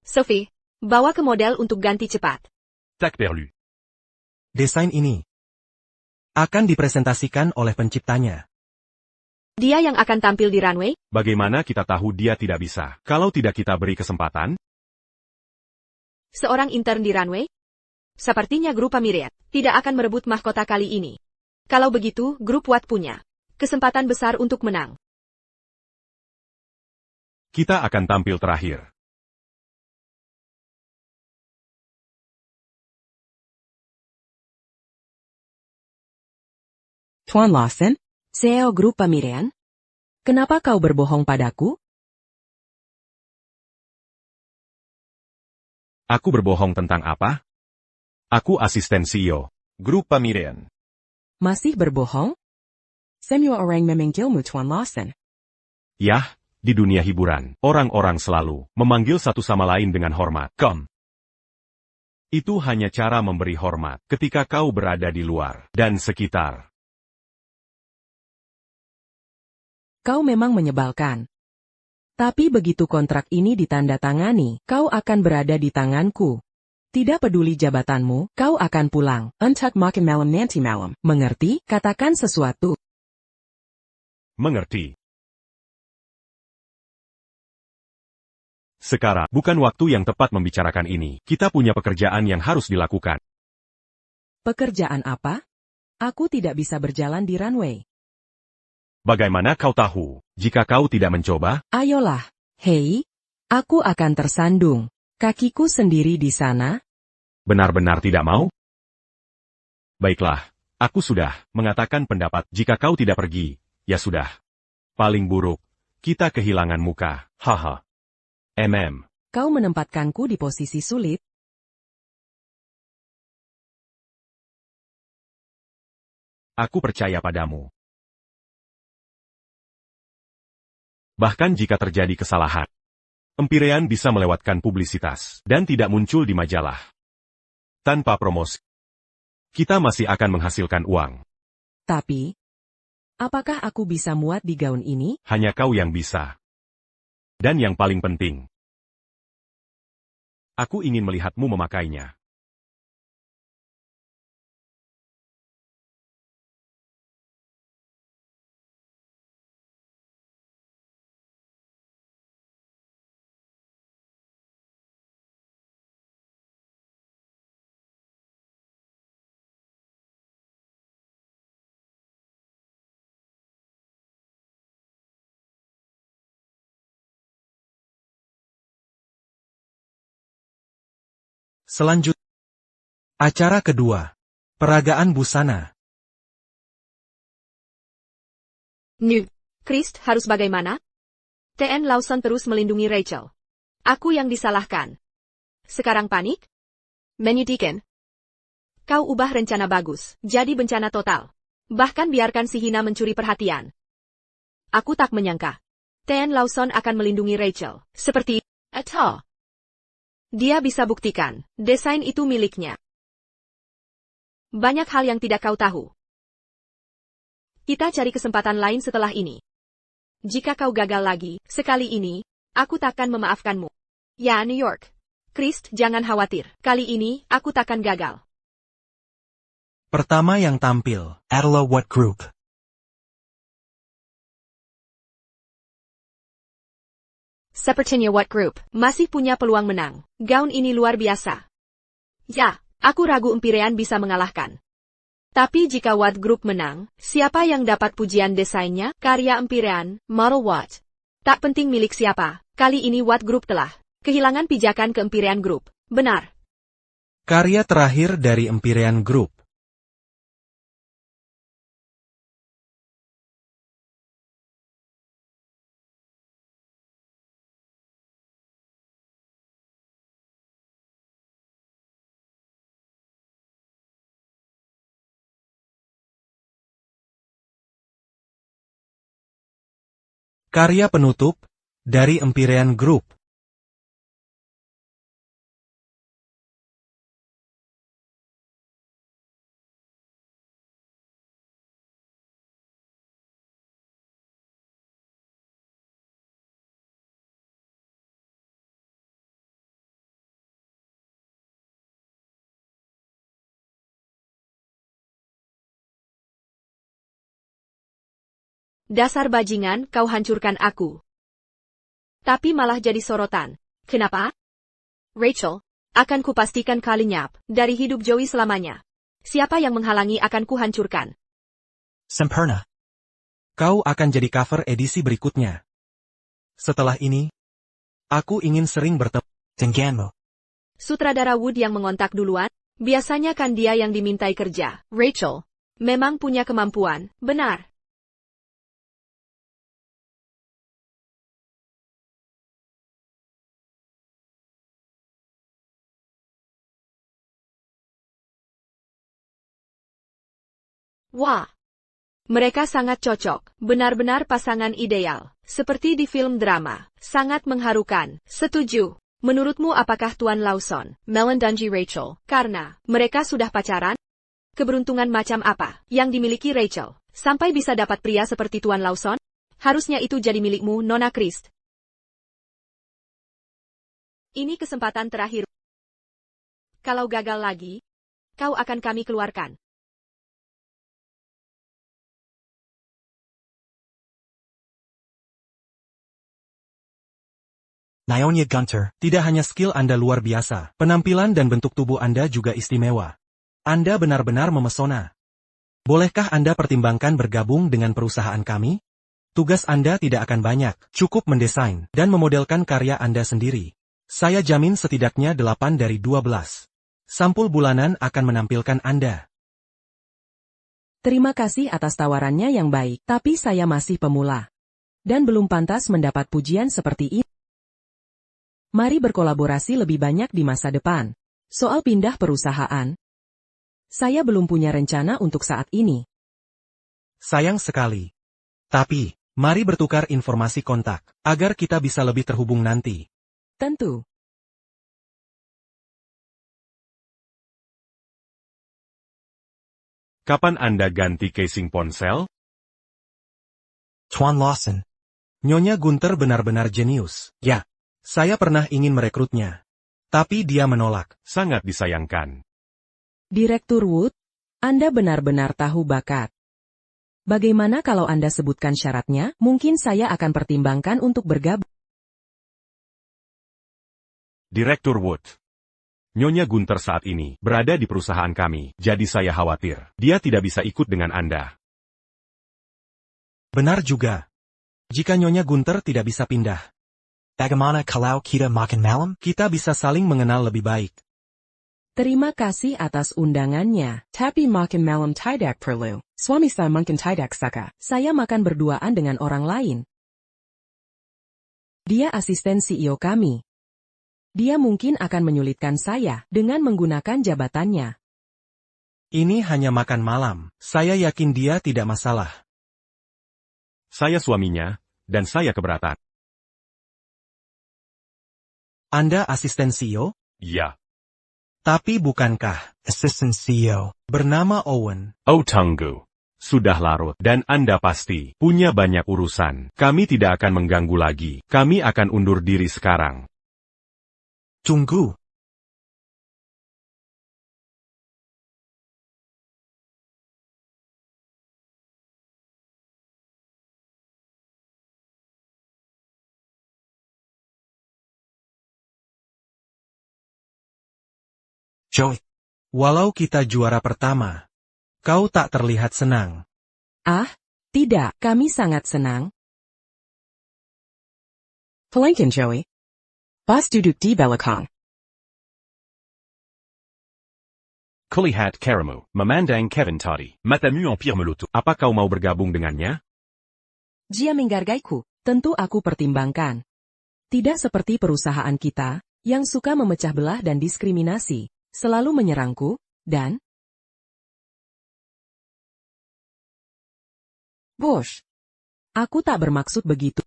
Sophie, bawa ke model untuk ganti cepat. Tac perlu. Desain ini akan dipresentasikan oleh penciptanya. Dia yang akan tampil di runway? Bagaimana kita tahu dia tidak bisa? Kalau tidak kita beri kesempatan? Seorang intern di runway? Sepertinya grup Empyrean tidak akan merebut mahkota kali ini. Kalau begitu, grup Watt punya kesempatan besar untuk menang. Kita akan tampil terakhir. Tuan Lawson, CEO grup Empyrean? Kenapa kau berbohong padaku? Aku berbohong tentang apa? Aku asisten CEO, grup Empyrean. Masih berbohong? Semua orang memanggilmu Tuan Lawson. Yah, di dunia hiburan, orang-orang selalu memanggil satu sama lain dengan hormat. Kom. Itu hanya cara memberi hormat ketika kau berada di luar dan sekitar. Kau memang menyebalkan. Tapi begitu kontrak ini ditandatangani, kau akan berada di tanganku. Tidak peduli jabatanmu, kau akan pulang. Entah makin malam nanti malam. Mengerti? Katakan sesuatu. Mengerti. Sekarang, bukan waktu yang tepat membicarakan ini. Kita punya pekerjaan yang harus dilakukan. Pekerjaan apa? Aku tidak bisa berjalan di runway. Bagaimana kau tahu, jika kau tidak mencoba? Ayolah, hei, aku akan tersandung. Kakiku sendiri di sana. Benar-benar tidak mau? Baiklah, aku sudah mengatakan pendapat. Jika kau tidak pergi, ya sudah. Paling buruk, kita kehilangan muka. Haha. Kau menempatkanku di posisi sulit. Aku percaya padamu. Bahkan jika terjadi kesalahan, Empyrean bisa melewatkan publisitas dan tidak muncul di majalah. Tanpa promosi, kita masih akan menghasilkan uang. Tapi, apakah aku bisa muat di gaun ini? Hanya kau yang bisa. Dan yang paling penting, aku ingin melihatmu memakainya. Selanjutnya, acara kedua. Peragaan busana. New. Christ harus bagaimana? TN Lawson terus melindungi Rachel. Aku yang disalahkan. Sekarang panik? Menu Deacon. Kau ubah rencana bagus, jadi bencana total. Bahkan biarkan si Hina mencuri perhatian. Aku tak menyangka. TN Lawson akan melindungi Rachel. Seperti itu. Dia bisa buktikan, desain itu miliknya. Banyak hal yang tidak kau tahu. Kita cari kesempatan lain setelah ini. Jika kau gagal lagi, sekali ini, aku takkan memaafkanmu. Ya, New York. Christ, jangan khawatir. Kali ini, aku takkan gagal. Pertama yang tampil, Adela What Group. Sepertinya What Group masih punya peluang menang. Gaun ini luar biasa. Ya, aku ragu Empyrean bisa mengalahkan. Tapi jika What Group menang, siapa yang dapat pujian desainnya? Karya Empyrean, Model What. Tak penting milik siapa, kali ini What Group telah kehilangan pijakan ke Empyrean Group. Benar. Karya terakhir dari Empyrean Group. Karya penutup dari Empyrean Group. Dasar bajingan, kau hancurkan aku. Tapi malah jadi sorotan. Kenapa? Rachel, akan kupastikan kau lenyap dari hidup Joey selamanya. Siapa yang menghalangi akan kuhancurkan. Sempurna. Kau akan jadi cover edisi berikutnya. Setelah ini, aku ingin sering bertemu denganmu. Sutradara Wood yang mengontak duluan, biasanya kan dia yang dimintai kerja. Rachel, memang punya kemampuan, benar. Wah, mereka sangat cocok, benar-benar pasangan ideal, seperti di film drama, sangat mengharukan. Setuju. Menurutmu apakah Tuan Lawson, melindungi Rachel, karena mereka sudah pacaran? Keberuntungan macam apa yang dimiliki Rachel, sampai bisa dapat pria seperti Tuan Lawson? Harusnya itu jadi milikmu, Nona Christ. Ini kesempatan terakhir. Kalau gagal lagi, kau akan kami keluarkan. Naomi Gunter, tidak hanya skill Anda luar biasa, penampilan dan bentuk tubuh Anda juga istimewa. Anda benar-benar memesona. Bolehkah Anda pertimbangkan bergabung dengan perusahaan kami? Tugas Anda tidak akan banyak, cukup mendesain dan memodelkan karya Anda sendiri. Saya jamin setidaknya 8 dari 12. Sampul bulanan akan menampilkan Anda. Terima kasih atas tawarannya yang baik, tapi saya masih pemula. Dan belum pantas mendapat pujian seperti ini. Mari berkolaborasi lebih banyak di masa depan. Soal pindah perusahaan, saya belum punya rencana untuk saat ini. Sayang sekali. Tapi, mari bertukar informasi kontak, agar kita bisa lebih terhubung nanti. Tentu. Kapan Anda ganti casing ponsel? Tuan Lawson. Nyonya Gunter benar-benar jenius. Ya, saya pernah ingin merekrutnya. Tapi dia menolak. Sangat disayangkan. Direktur Wood, Anda benar-benar tahu bakat. Bagaimana kalau Anda sebutkan syaratnya? Mungkin saya akan pertimbangkan untuk bergabung. Direktur Wood. Nyonya Gunter saat ini berada di perusahaan kami, jadi saya khawatir dia tidak bisa ikut dengan Anda. Benar juga. Jika Nyonya Gunter tidak bisa pindah, bagaimana kalau kita makan malam? Kita bisa saling mengenal lebih baik. Terima kasih atas undangannya. Tapi makan malam tidak perlu. Suami saya mungkin tidak suka. Saya makan berduaan dengan orang lain. Dia asisten CEO kami. Dia mungkin akan menyulitkan saya dengan menggunakan jabatannya. Ini hanya makan malam. Saya yakin dia tidak masalah. Saya suaminya, dan saya keberatan. Anda asisten CEO? Ya. Tapi bukankah asisten CEO bernama Owen? Oh tunggu. Sudah larut, dan Anda pasti punya banyak urusan. Kami tidak akan mengganggu lagi. Kami akan undur diri sekarang. Tunggu. Joey, walau kita juara pertama, kau tak terlihat senang. Ah, tidak, kami sangat senang. Pelankin Joey. Bos duduk di belakang. Kulihat karamu, memandang Kevin tadi. Matamu empire meloto. Apa kau mau bergabung dengannya? Jia menghargaiku, tentu aku pertimbangkan. Tidak seperti perusahaan kita, yang suka memecah belah dan diskriminasi, selalu menyerangku, dan... Bos, aku tak bermaksud begitu.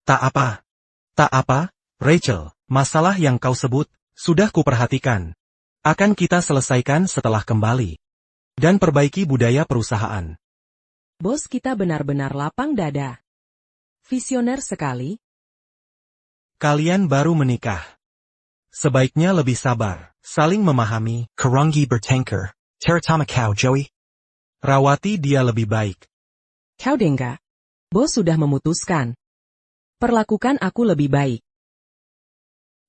Tak apa. Tak apa, Rachel, masalah yang kau sebut, sudah kuperhatikan. Akan kita selesaikan setelah kembali. Dan perbaiki budaya perusahaan. Bos kita benar-benar lapang dada. Visioner sekali. Kalian baru menikah. Sebaiknya lebih sabar, saling memahami. Kerangi bertengkar. Teratama kau, Joey. Rawati dia lebih baik. Kau dengar? Bos sudah memutuskan. Perlakukan aku lebih baik.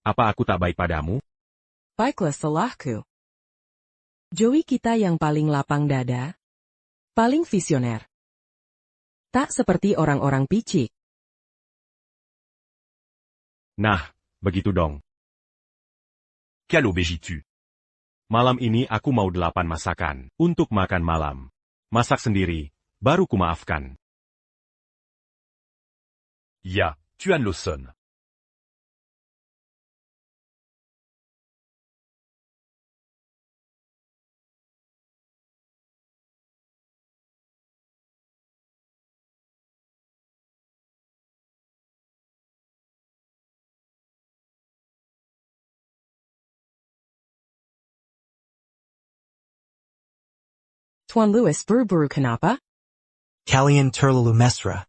Apa aku tak baik padamu? Baiklah salahku. Joey kita yang paling lapang dada. Paling visioner. Tak seperti orang-orang picik. Nah, begitu dong. Quelle obéis-tu? Malam ini aku mau 8 masakan untuk makan malam. Masak sendiri, baru kumaafkan. Ya, Tuan Lawson. Tuan Louis buru-buru kenapa? Kalian terlalu mesra.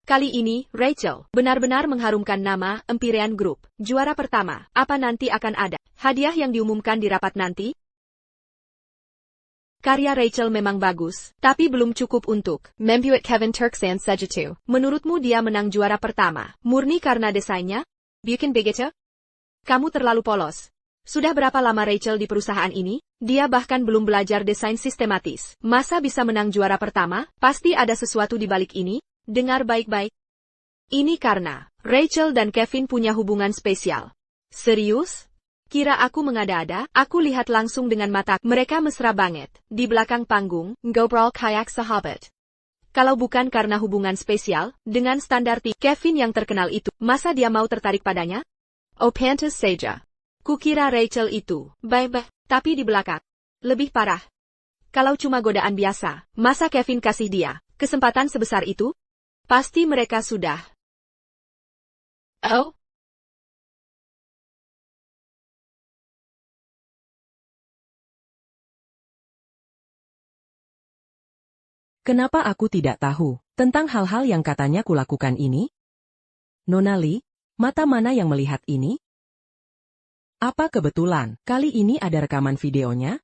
Kali ini, Rachel benar-benar mengharumkan nama Empyrean Group. Juara pertama, apa nanti akan ada hadiah yang diumumkan di rapat nanti? Karya Rachel memang bagus, tapi belum cukup untuk membuat Kevin Turkson setuju. Menurutmu dia menang juara pertama, murni karena desainnya? Bukan begitu? Kamu terlalu polos. Sudah berapa lama Rachel di perusahaan ini? Dia bahkan belum belajar desain sistematis. Masa bisa menang juara pertama? Pasti ada sesuatu di balik ini. Dengar baik-baik. Ini karena Rachel dan Kevin punya hubungan spesial. Serius? Kira aku mengada-ada? Aku lihat langsung dengan mata. Mereka mesra banget. Di belakang panggung, ngobrol kayak sahabat. Kalau bukan karena hubungan spesial, dengan standar Kevin yang terkenal itu, masa dia mau tertarik padanya? Oh pantas saja. Kukira Rachel itu, baik-baik, tapi di belakang. Lebih parah. Kalau cuma godaan biasa, masa Kevin kasih dia kesempatan sebesar itu? Pasti mereka sudah. Oh? Kenapa aku tidak tahu tentang hal-hal yang katanya kulakukan ini? Nona Lee, mata mana yang melihat ini? Apa kebetulan kali ini ada rekaman videonya?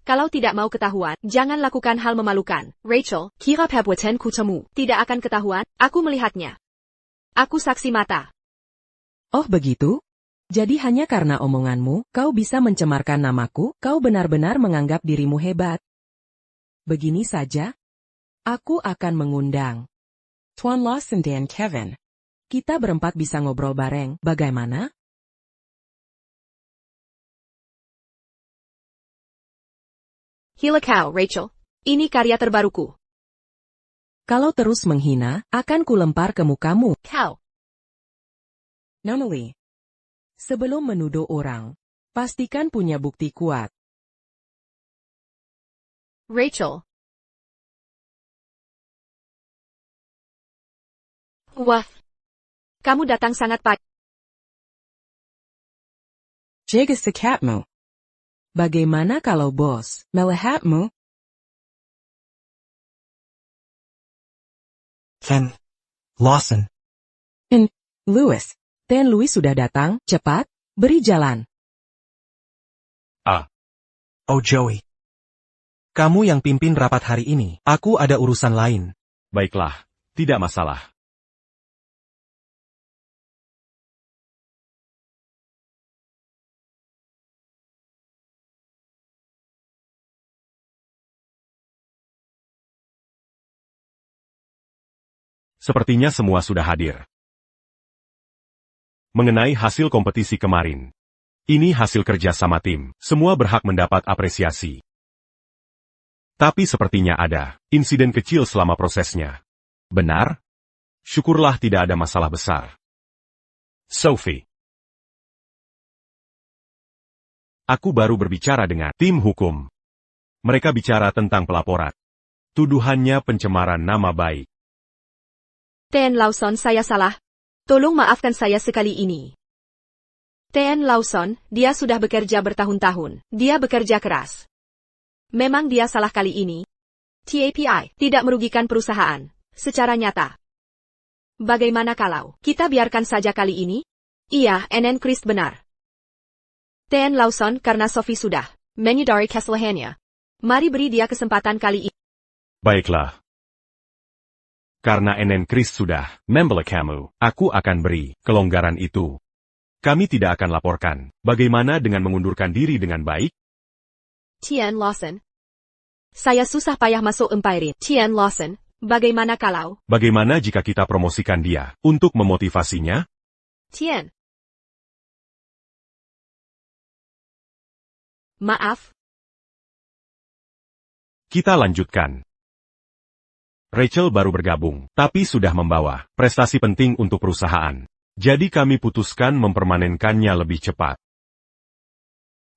Kalau tidak mau ketahuan, jangan lakukan hal memalukan. Rachel, kira perbuatan kutamu tidak akan ketahuan, aku melihatnya. Aku saksi mata. Oh begitu? Jadi hanya karena omonganmu, kau bisa mencemarkan namaku, kau benar-benar menganggap dirimu hebat. Begini saja, aku akan mengundang Tuan Lawson dan Kevin. Kita berempat bisa ngobrol bareng, bagaimana? Hila kau, Rachel. Ini karya terbaruku. Kalau terus menghina, akan kulempar ke mukamu. Kau. Nona Lee, sebelum menuduh orang, pastikan punya bukti kuat. Rachel. Wah. Kamu datang sangat pagi. Jaga sikapmu. Bagaimana kalau bos melihatmu? Ken. Lawson. Louis. Dan Louis sudah datang, cepat, beri jalan. Oh Joey. Kamu yang pimpin rapat hari ini, aku ada urusan lain. Baiklah, tidak masalah. Sepertinya semua sudah hadir. Mengenai hasil kompetisi kemarin. Ini hasil kerja sama tim, semua berhak mendapat apresiasi. Tapi sepertinya ada insiden kecil selama prosesnya. Benar? Syukurlah tidak ada masalah besar. Sophie. Aku baru berbicara dengan tim hukum. Mereka bicara tentang pelaporan. Tuduhannya pencemaran nama baik. Ten Lawson, saya salah. Tolong maafkan saya sekali ini. Ten Lawson, dia sudah bekerja bertahun-tahun. Dia bekerja keras. Memang dia salah kali ini. TAPI tidak merugikan perusahaan secara nyata. Bagaimana kalau kita biarkan saja kali ini? Iya, NN Chris benar. Ten Lawson, karena Sophie sudah menyadari kesalahannya. Mari beri dia kesempatan kali ini. Baiklah. Karena NN Chris sudah membela kamu, aku akan beri kelonggaran itu. Kami tidak akan laporkan. Bagaimana dengan mengundurkan diri dengan baik? Tian Lawson. Saya susah payah masuk empirin. Tian Lawson, bagaimana kalau? Bagaimana jika kita promosikan dia untuk memotivasinya? Tian. Maaf. Kita lanjutkan. Rachel baru bergabung, tapi sudah membawa prestasi penting untuk perusahaan. Jadi kami putuskan mempermanenkannya lebih cepat.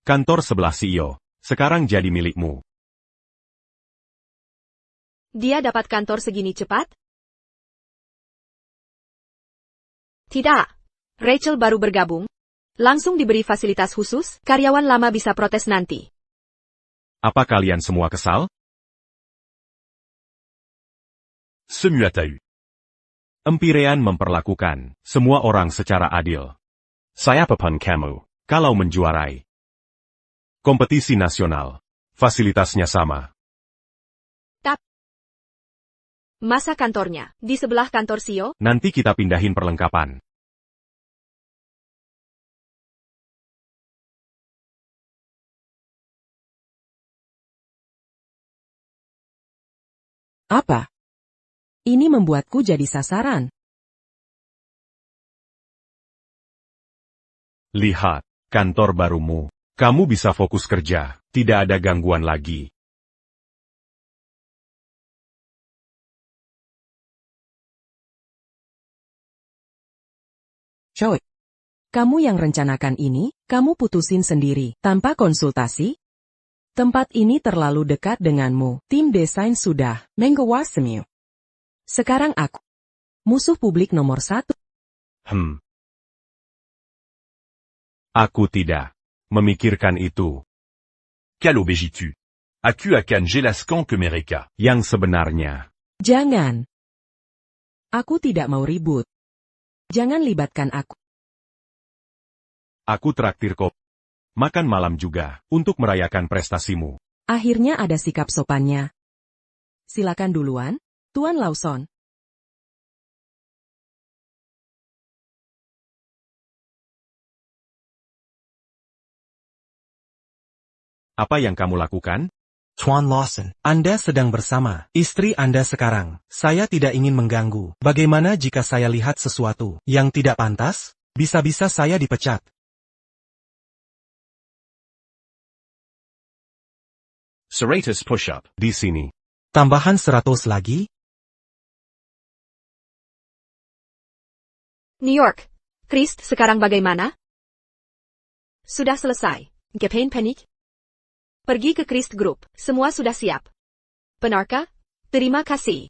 Kantor sebelah CEO, sekarang jadi milikmu. Dia dapat kantor segini cepat? Tidak. Rachel baru bergabung. Langsung diberi fasilitas khusus, karyawan lama bisa protes nanti. Apa kalian semua kesal? Empirean memperlakukan semua orang secara adil. Saya papan kamu. Kalau menjuarai kompetisi nasional, fasilitasnya sama. Masa kantornya di sebelah kantor CEO? Nanti kita pindahin perlengkapan. Apa? Ini membuatku jadi sasaran. Lihat, kantor barumu. Kamu bisa fokus kerja, tidak ada gangguan lagi. Coy, kamu yang rencanakan ini, kamu putusin sendiri, tanpa konsultasi? Tempat ini terlalu dekat denganmu, tim desain sudah mengawasimu. Sekarang aku, musuh publik nomor 1. Aku tidak memikirkan itu. Quelle aubergis-tu? Aku akan jelaskan ke mereka. Yang sebenarnya. Jangan. Aku tidak mau ribut. Jangan libatkan aku. Aku traktir kau. Makan malam juga, untuk merayakan prestasimu. Akhirnya ada sikap sopannya. Silakan duluan, Tuan Lawson. Apa yang kamu lakukan? Tuan Lawson, Anda sedang bersama istri Anda sekarang. Saya tidak ingin mengganggu. Bagaimana jika saya lihat sesuatu yang tidak pantas? Bisa-bisa saya dipecat. Serratus push-up. Di sini. Tambahan 100 lagi? New York. Christ, sekarang bagaimana? Sudah selesai. Ngapain panik? Pergi ke Christ Group. Semua sudah siap. Benarkah? Terima kasih.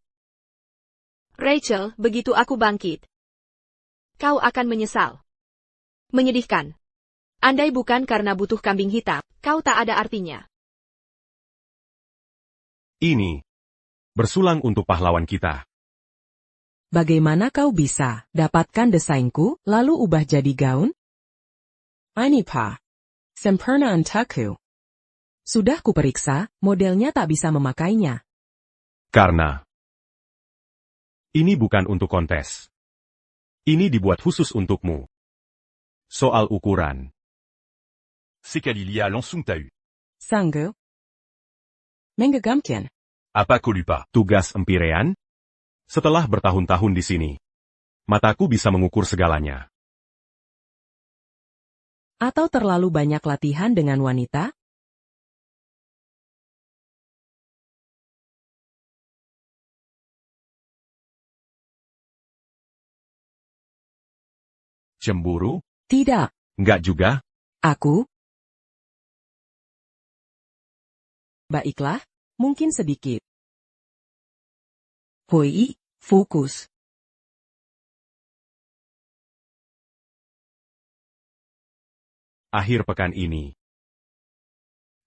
Rachel, begitu aku bangkit. Kau akan menyesal. Menyedihkan. Andai bukan karena butuh kambing hitam, kau tak ada artinya. Ini. Bersulang untuk pahlawan kita. Bagaimana kau bisa dapatkan desainku, lalu ubah jadi gaun? Ini pa. Sempurna untukku. Sudah kuperiksa, modelnya tak bisa memakainya. Karena. Ini bukan untuk kontes. Ini dibuat khusus untukmu. Soal ukuran. C'est qu'Alilia langsung tahu. Sanggup? Menggegamkan. Apa kau lupa? Tugas empirean? Setelah bertahun-tahun di sini. Mataku bisa mengukur segalanya. Atau terlalu banyak latihan dengan wanita? Cemburu? Tidak. Enggak juga. Aku? Baiklah, mungkin sedikit. Hoi, fokus. Akhir pekan ini.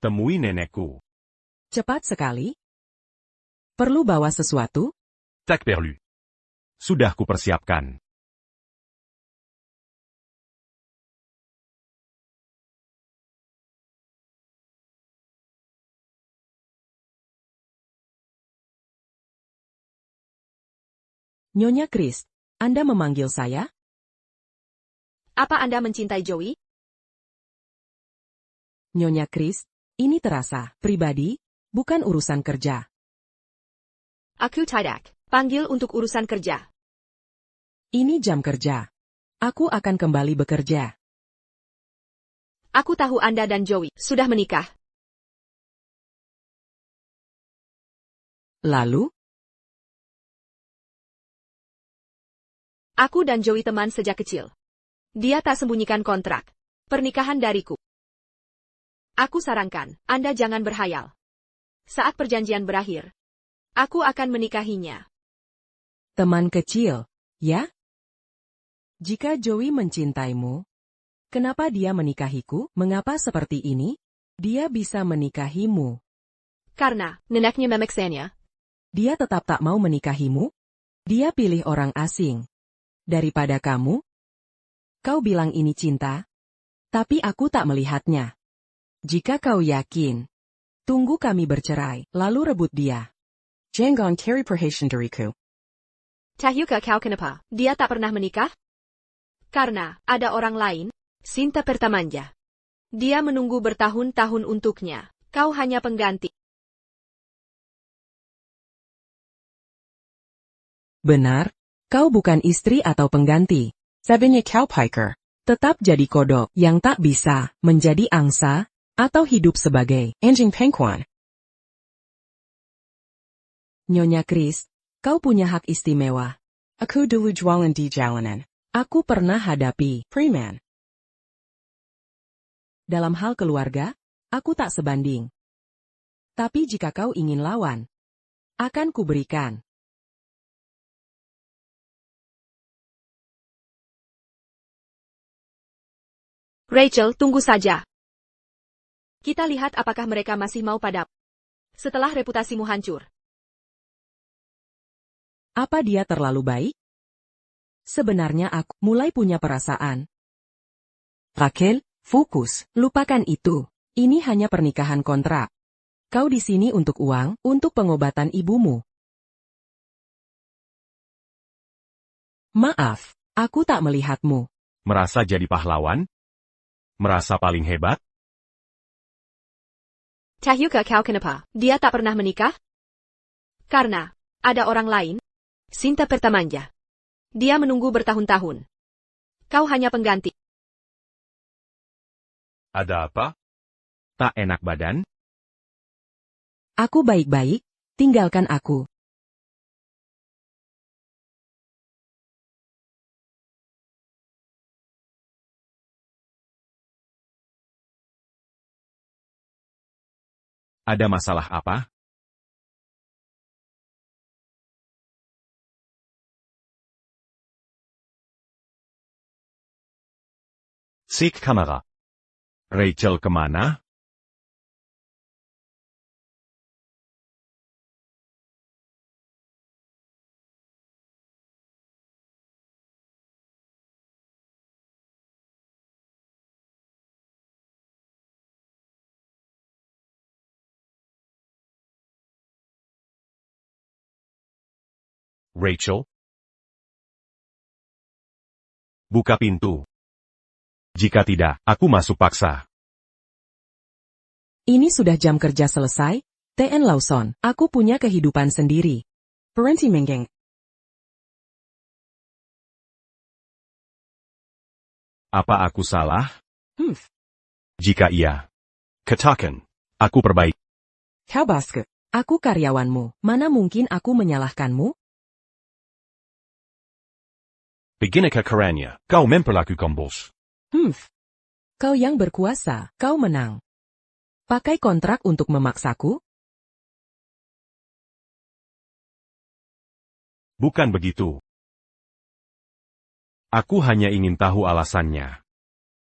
Temui nenekku. Cepat sekali. Perlu bawa sesuatu? Tak perlu. Sudah kupersiapkan. Nyonya Chris, Anda memanggil saya? Apa Anda mencintai Joey? Nyonya Chris, ini terasa pribadi, bukan urusan kerja. Aku tidak. Panggil untuk urusan kerja. Ini jam kerja. Aku akan kembali bekerja. Aku tahu Anda dan Joey sudah menikah. Lalu? Aku dan Joey teman sejak kecil. Dia tak sembunyikan kontrak pernikahan dariku. Aku sarankan, Anda jangan berhayal. Saat perjanjian berakhir, aku akan menikahinya. Teman kecil, ya? Jika Joey mencintaimu, kenapa dia menikahiku? Mengapa seperti ini? Dia bisa menikahimu. Karena neneknya memaksanya. Dia tetap tak mau menikahimu? Dia pilih orang asing. Daripada kamu? Kau bilang ini cinta? Tapi aku tak melihatnya. Jika kau yakin, tunggu kami bercerai, lalu rebut dia. Jangan cari perhatian dariku. Tahuka kau kenapa dia tak pernah menikah? Karena ada orang lain, Sinta pertamanya. Dia menunggu bertahun-tahun untuknya. Kau hanya pengganti. Benar, kau bukan istri atau pengganti. Sabinya kau piker. Tetap jadi kodok yang tak bisa menjadi angsa atau hidup sebagai anjing penguin. Nyonya Chris, kau punya hak istimewa. Aku dulu jualan di jalanan. Aku pernah hadapi preman. Dalam hal keluarga, aku tak sebanding. Tapi jika kau ingin lawan, akan kuberikan. Rachel, tunggu saja. Kita lihat apakah mereka masih mau padamu. setelah reputasimu hancur. Apa dia terlalu baik? Sebenarnya aku mulai punya perasaan. Raquel, fokus, lupakan itu. Ini hanya pernikahan kontrak. Kau di sini untuk uang, untuk pengobatan ibumu. Maaf, aku tak melihatmu. Merasa jadi pahlawan? Merasa paling hebat? Tahu kau kenapa dia tak pernah menikah? Karena ada orang lain. Cinta pertamanya. Dia menunggu bertahun-tahun. Kau hanya pengganti. Ada apa? Tak enak badan? Aku baik-baik, tinggalkan aku. Ada masalah apa? Seek Kamera. Rachel kemana? Rachel? Buka pintu. Jika tidak, aku masuk paksa. Ini sudah jam kerja selesai? TN Lawson, aku punya kehidupan sendiri. Parenti Menggeng. Apa aku salah? Humph. Jika iya, Katakan. aku perbaiki. Kau basket. Aku karyawanmu, mana mungkin aku menyalahkanmu? Beginner Karanya. Kau memperlakukan bos. Humph. Kau yang berkuasa, kau menang. Pakai kontrak untuk memaksaku? Bukan begitu. Aku hanya ingin tahu alasannya.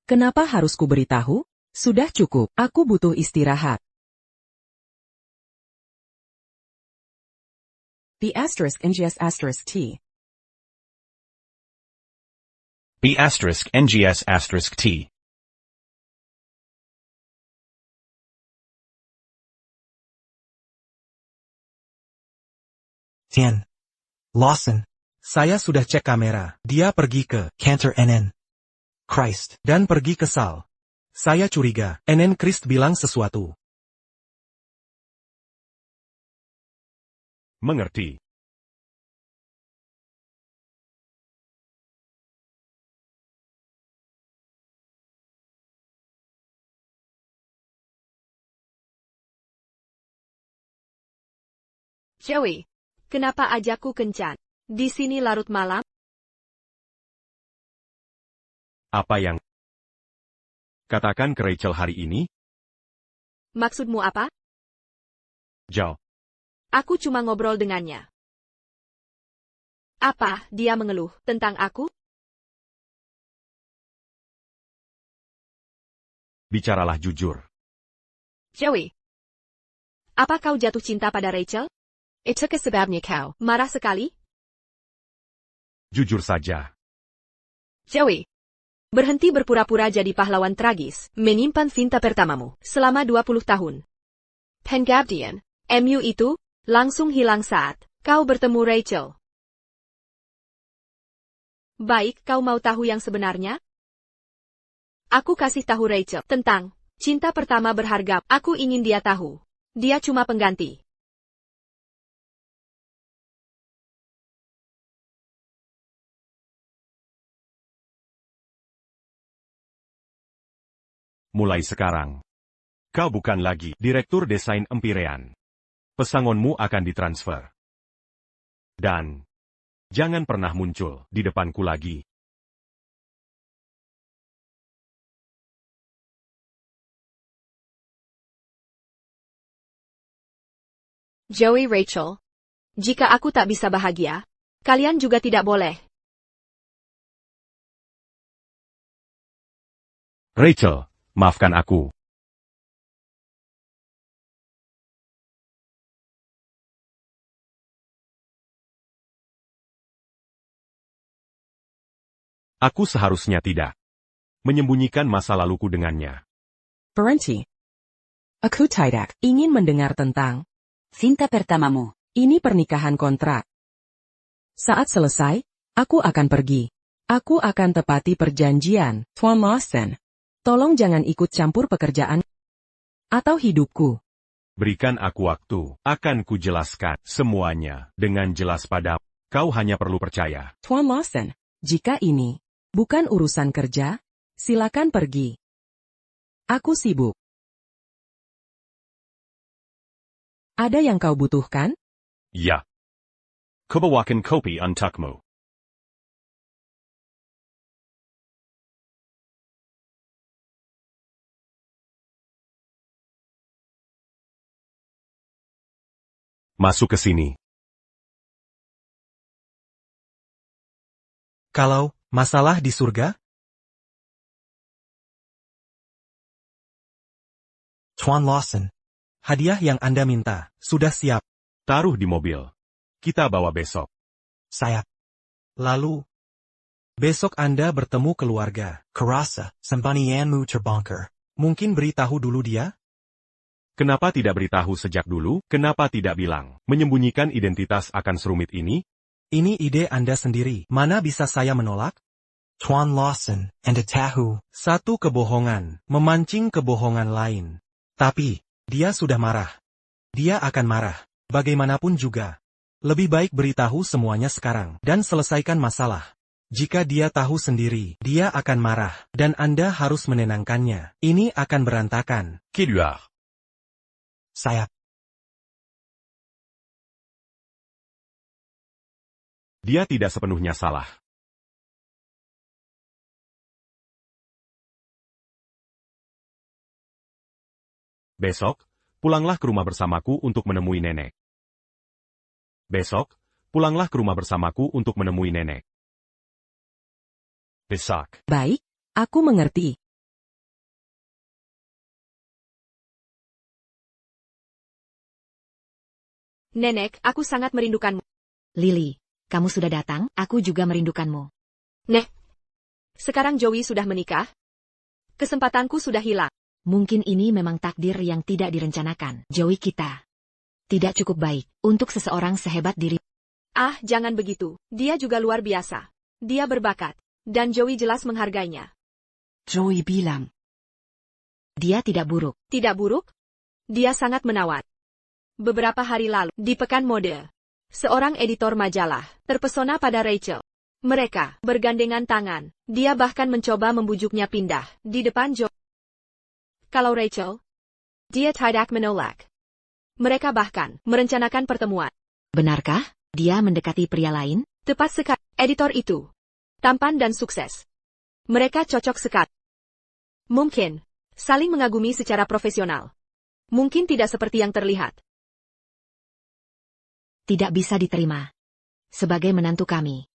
Kenapa harus kuberitahu? Sudah cukup, aku butuh istirahat. The asterisk NGS asterisk T. B asterisk NGS asterisk T. Tian. Lawson. Saya sudah cek kamera. Dia pergi ke Cantor NN. Christ. Dan pergi ke Sal. Saya curiga, NN Christ bilang sesuatu. Mengerti. Joey, kenapa ajakku kencan? Di sini larut malam? Apa yang katakan ke Rachel hari ini? Maksudmu apa? Jauh. Aku cuma ngobrol dengannya. Apa dia mengeluh tentang aku? Bicaralah jujur. Joey, apa kau jatuh cinta pada Rachel? Itu sebabnya kau marah sekali? Jujur saja. Joey, berhenti berpura-pura jadi pahlawan tragis, menyimpan cinta pertamamu selama 20 tahun. Pengabdian, MU itu, langsung hilang saat kau bertemu Rachel. Baik, kau mau tahu yang sebenarnya? Aku kasih tahu Rachel tentang cinta pertama berharga. Aku ingin dia tahu. Dia cuma pengganti. Mulai sekarang, kau bukan lagi Direktur Desain Empirean. Pesangonmu akan ditransfer. Dan, jangan pernah muncul di depanku lagi. Joey Rachel, jika aku tak bisa bahagia, kalian juga tidak boleh. Rachel, maafkan aku. Aku seharusnya tidak menyembunyikan masa laluku dengannya. Berhenti. Aku tidak ingin mendengar tentang Cinta pertamamu. ini pernikahan kontrak. Saat selesai, aku akan pergi. Aku akan tepati perjanjian, Tuan Lawson. Tolong jangan ikut campur pekerjaan atau hidupku. Berikan aku waktu, akan kujelaskan semuanya dengan jelas padamu. Kau hanya perlu percaya. Tuan Lawson, jika ini bukan urusan kerja, silakan pergi. Aku sibuk. Ada yang kau butuhkan? Ya. Kubawakan kopi untukmu. Masuk ke sini. Kalau masalah di surga? Tuan Lawson, hadiah yang Anda minta, sudah siap. Taruh di mobil. Kita bawa besok. Saya. Lalu, besok Anda bertemu keluarga. Kerasa, sembanianmu terbongkar. Mungkin beritahu dulu dia? Kenapa tidak beritahu sejak dulu? Kenapa tidak bilang? Menyembunyikan identitas akan serumit ini? Ini ide Anda sendiri. Mana bisa saya menolak? Tuan Lawson, Anda tahu. Satu kebohongan, memancing kebohongan lain. Tapi, dia sudah marah. Dia akan marah. Bagaimanapun juga. Lebih baik beritahu semuanya sekarang, dan selesaikan masalah. Jika dia tahu sendiri, dia akan marah, dan Anda harus menenangkannya. Ini akan berantakan. Kiluar. Saya. Dia tidak sepenuhnya salah. Besok, pulanglah ke rumah bersamaku untuk menemui nenek. Besok, pulanglah ke rumah bersamaku untuk menemui nenek. Besok. Baik, aku mengerti. Nenek, aku sangat merindukanmu. Lily, kamu sudah datang, aku juga merindukanmu. Sekarang Joey sudah menikah. Kesempatanku sudah hilang. Mungkin ini memang takdir yang tidak direncanakan. Joey kita tidak cukup baik untuk seseorang sehebat diri. Ah, jangan begitu. Dia juga luar biasa. Dia berbakat. Dan Joey jelas menghargainya. Joey bilang. Dia tidak buruk. Tidak buruk? Dia sangat menawan. Beberapa hari lalu, di Pekan Mode, seorang editor majalah terpesona pada Rachel. Mereka bergandengan tangan. Dia bahkan mencoba membujuknya pindah di depan Joey. Kalau Rachel, dia tidak menolak. Mereka bahkan merencanakan pertemuan. Benarkah dia mendekati pria lain? Tepat sekali. Editor itu tampan dan sukses. Mereka cocok sekali. Mungkin saling mengagumi secara profesional. Mungkin tidak seperti yang terlihat. Tidak bisa diterima. Sebagai menantu kami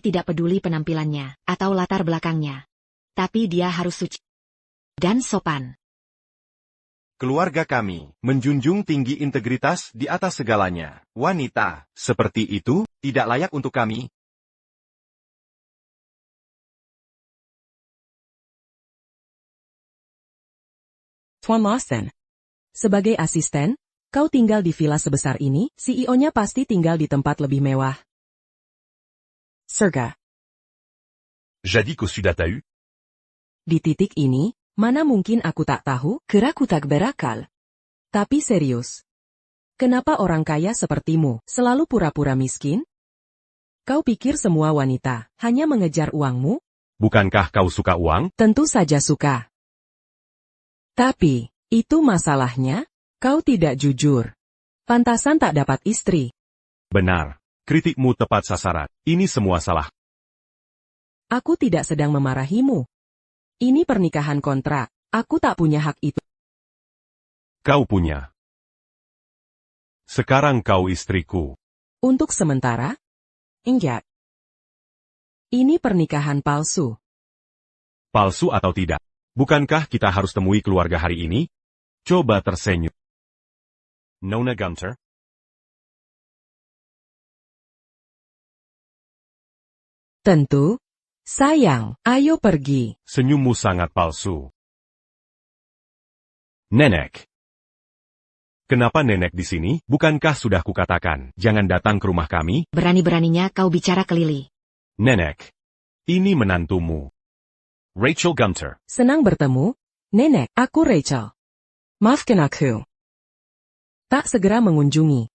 tidak peduli penampilannya atau latar belakangnya. Tapi dia harus suci dan sopan. Keluarga kami menjunjung tinggi integritas di atas segalanya. Wanita seperti itu tidak layak untuk kami. Tuan Lawson, sebagai asisten, kau tinggal di villa sebesar ini, CEO-nya pasti tinggal di tempat lebih mewah. Serga. Jadi kau sudah tahu? Di titik ini, mana mungkin aku tak tahu? Keraku tak berakal. Tapi serius. Kenapa orang kaya sepertimu selalu pura-pura miskin? Kau pikir semua wanita hanya mengejar uangmu? Bukankah kau suka uang? Tentu saja suka. Tapi, itu masalahnya, kau tidak jujur. Pantasan tak dapat istri. Benar. Kritikmu tepat sasaran. Ini semua salah. Aku tidak sedang memarahimu. Ini pernikahan kontrak. Aku tak punya hak itu. Kau punya. Sekarang kau istriku. Untuk sementara? Enggak. Ini pernikahan palsu. Palsu atau tidak? Bukankah kita harus temui keluarga hari ini? Coba tersenyum. Nona Gunter. Tentu. Sayang, ayo pergi. Senyummu sangat palsu. Nenek. Kenapa nenek di sini? Bukankah sudah kukatakan, jangan datang ke rumah kami? Berani-beraninya kau bicara ke Lily. Nenek. Ini menantumu. Rachel Gunter. Senang bertemu. Nenek, aku Rachel. Maafkan aku. Tak segera mengunjungi.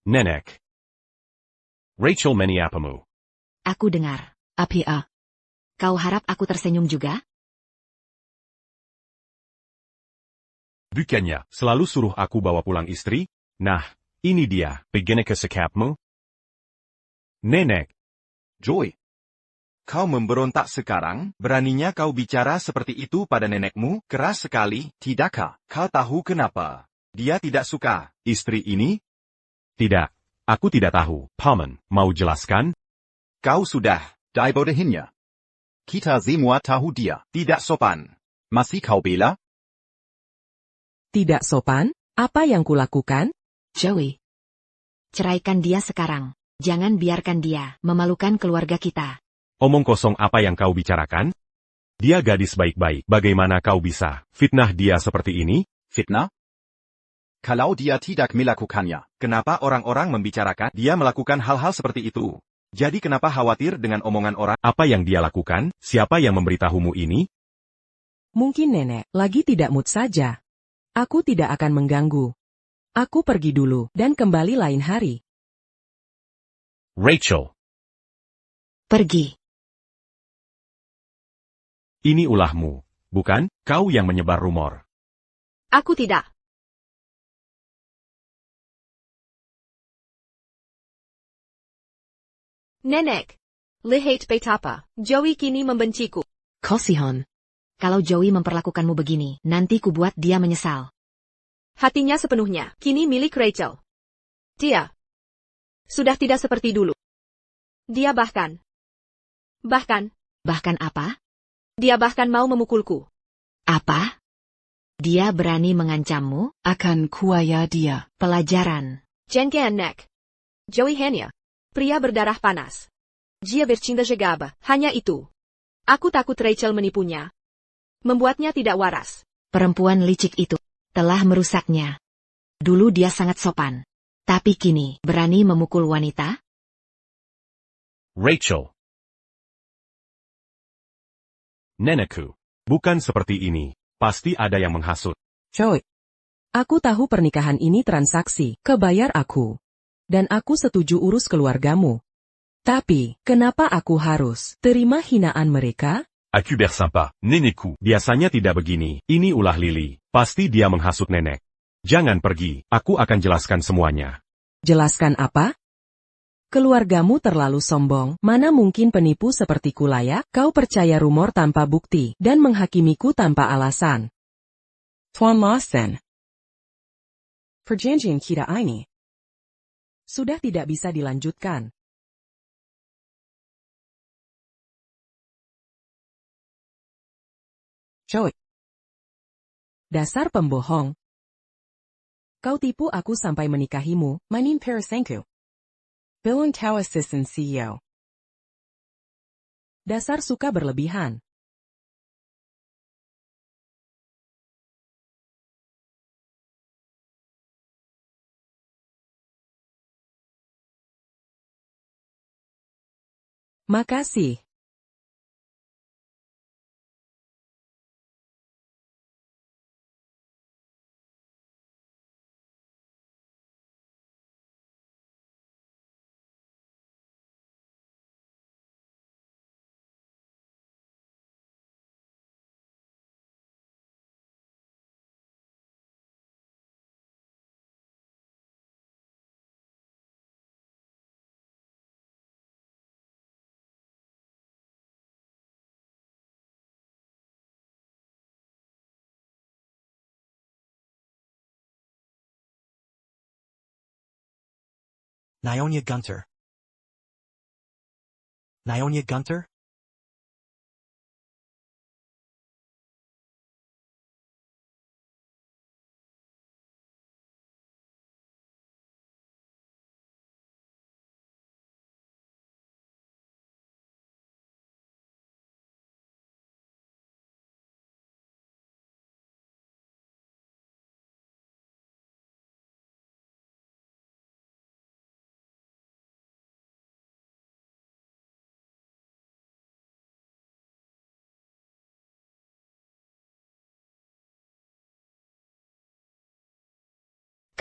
Nenek. Rachel Meniapamu. Aku dengar. Apia. Kau harap aku tersenyum juga? Bukannya, selalu suruh aku bawa pulang istri? Nah, ini dia. Begini ke sikapmu? Nenek. Joy. Kau memberontak sekarang? Beraninya kau bicara seperti itu pada nenekmu? Keras sekali, tidakkah? Kau tahu kenapa? Dia tidak suka istri ini? Tidak. Aku tidak tahu. Paman, mau jelaskan? Kau sudah dibodohinya. Kita semua tahu dia tidak sopan. Masih kau bela? Tidak sopan? Apa yang kulakukan? Joey. Ceraikan dia sekarang. Jangan biarkan dia memalukan keluarga kita. Omong kosong apa yang kau bicarakan? Dia gadis baik-baik. Bagaimana kau bisa fitnah dia seperti ini? Fitnah? Kalau dia tidak melakukannya, kenapa orang-orang membicarakan dia melakukan hal-hal seperti itu? Jadi kenapa khawatir dengan omongan orang? Apa yang dia lakukan? Siapa yang memberitahumu ini? Mungkin nenek lagi tidak mood saja. Aku tidak akan mengganggu. Aku pergi dulu dan kembali lain hari. Rachel. Pergi. Ini ulahmu, bukan? Kau yang menyebar rumor. Aku tidak. Nenek. Lihat betapa. Joey kini membenciku. Kosihon. Kalau Joey memperlakukanmu begini, nanti ku buat dia menyesal. Hatinya sepenuhnya kini milik Rachel. Dia sudah tidak seperti dulu. Dia bahkan Bahkan apa? dia bahkan mau memukulku. Apa? Dia berani mengancammu? Akan kuaya dia. Pelajaran. Jengkean nek. Joey hanya pria berdarah panas. Dia bercinta jegaba. Hanya itu. Aku takut Rachel menipunya. Membuatnya tidak waras. Perempuan licik itu telah merusaknya. Dulu dia sangat sopan. Tapi kini berani memukul wanita? Rachel. Nenekku. Bukan seperti ini. Pasti ada yang menghasut. Coy. Aku tahu pernikahan ini transaksi, kebayar aku. Dan aku setuju urus keluargamu. Tapi, kenapa aku harus terima hinaan mereka? Aku bersapa, nenekku. Biasanya tidak begini. Ini ulah Lily. Pasti dia menghasut nenek. Jangan pergi, aku akan jelaskan semuanya. Jelaskan apa? Keluargamu terlalu sombong, mana mungkin penipu sepertiku layak? Kau percaya rumor tanpa bukti, dan menghakimiku tanpa alasan. Tuan Lawson. Perjanjian kita ini sudah tidak bisa dilanjutkan. Coy. Dasar pembohong. Kau tipu aku sampai menikahimu, Manin Parasenku. Bilang kau assistant CEO. Dasar suka berlebihan. Makasih. Nyonya Gunter. Nyonya Gunter?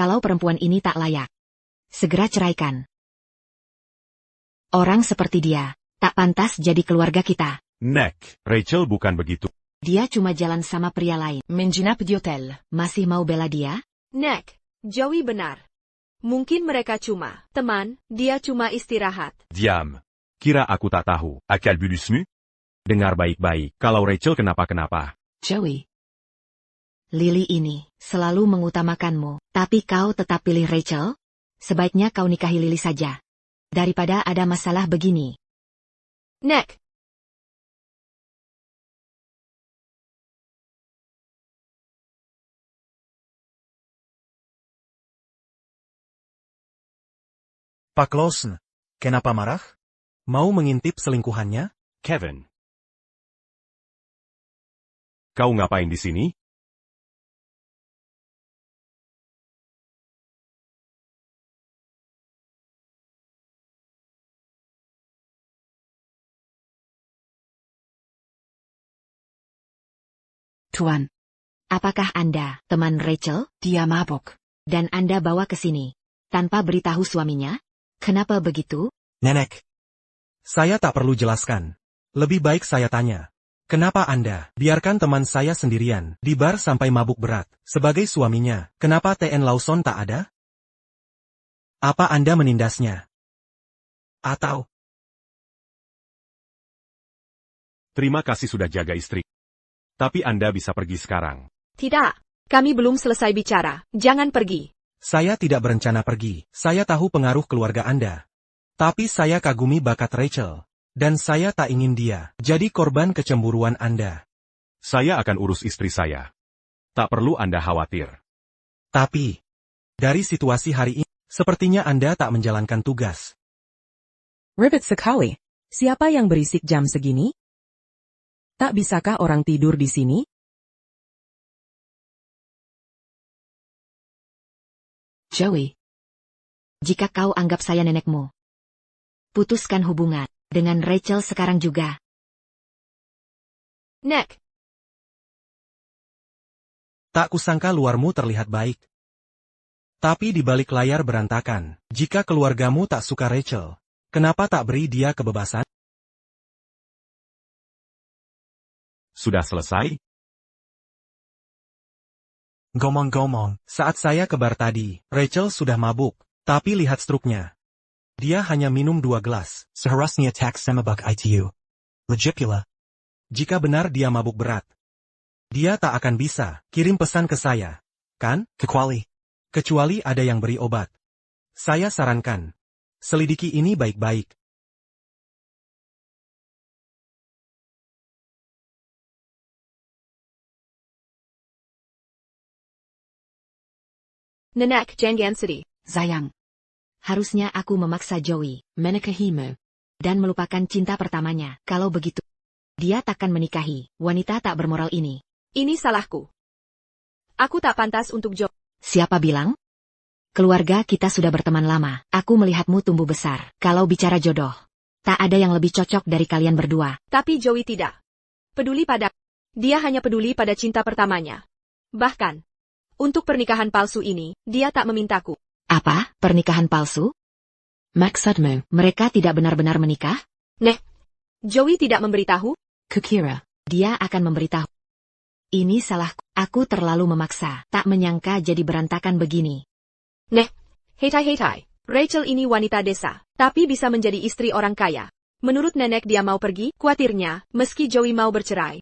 kalau perempuan ini tak layak. Segera ceraikan. Orang seperti dia, tak pantas jadi keluarga kita. Nick, Rachel bukan begitu. Dia cuma jalan sama pria lain. Menginap di hotel. Masih mau bela dia? Nick, Joey benar. Mungkin mereka cuma teman, dia cuma istirahat. Diam. Kira aku tak tahu. À quel but du SMU? Dengar baik-baik, kalau Rachel kenapa-kenapa. Joey. Lily ini selalu mengutamakanmu, tapi kau tetap pilih Rachel? Sebaiknya kau nikahi Lily saja. Daripada ada masalah begini. Nick, Pak Lawson, kenapa marah? Mau mengintip selingkuhannya? Kevin. Kau ngapain di sini? Tuan. Apakah Anda teman Rachel? Dia mabuk. Dan Anda bawa ke sini tanpa beritahu suaminya? Kenapa begitu? Nenek. Saya tak perlu jelaskan. Lebih baik saya tanya. Kenapa Anda biarkan teman saya sendirian di bar sampai mabuk berat? Sebagai suaminya, kenapa TN Lawson tak ada? Apa Anda menindasnya? Atau... Terima kasih sudah jaga istri. Tapi Anda bisa pergi sekarang. tidak. Kami belum selesai bicara. Jangan pergi. Saya tidak berencana pergi. Saya tahu pengaruh keluarga Anda. Tapi saya kagumi bakat Rachel. Dan saya tak ingin dia jadi korban kecemburuan Anda. Saya akan urus istri saya. Tak perlu Anda khawatir. Tapi, dari situasi hari ini, sepertinya Anda tak menjalankan tugas. Ribet sekali. Siapa yang berisik jam segini? Tak bisakah orang tidur di sini? Joey. Jika kau anggap saya nenekmu, putuskan hubungan dengan Rachel sekarang juga. Nick, Tak kusangka luarmu terlihat baik. Tapi di balik layar berantakan. Jika keluargamu tak suka Rachel, kenapa tak beri dia kebebasan? Sudah selesai? Gomong-gomong, saat saya ke bar tadi, Rachel sudah mabuk. Tapi lihat struknya. Dia hanya minum 2 gelas. Seharusnya tak semabuk itu. Legipula. Jika benar dia mabuk berat, dia tak akan bisa kirim pesan ke saya. Kan? Kecuali ada yang beri obat. Saya sarankan. Selidiki ini baik-baik. Nenek jangan sedih. Sayang. Harusnya aku memaksa Joey Menikahimu. dan melupakan cinta pertamanya. Kalau begitu, dia takkan menikahi wanita tak bermoral ini. Ini salahku. Aku tak pantas untuk Joey. Siapa bilang? Keluarga kita sudah berteman lama. Aku melihatmu tumbuh besar. Kalau bicara jodoh, tak ada yang lebih cocok dari kalian berdua. Tapi Joey tidak peduli pada. Dia hanya peduli pada cinta pertamanya. Bahkan, untuk pernikahan palsu ini, dia tak memintaku. Apa? Pernikahan palsu? Maksudmu, Mereka tidak benar-benar menikah? Joey tidak memberitahu? kukira. Dia akan memberitahu. Ini salahku. Aku terlalu memaksa. Tak menyangka jadi berantakan begini. Hetai. Rachel ini wanita desa, tapi bisa menjadi istri orang kaya. Menurut nenek dia mau pergi, khawatirnya, meski Joey mau bercerai.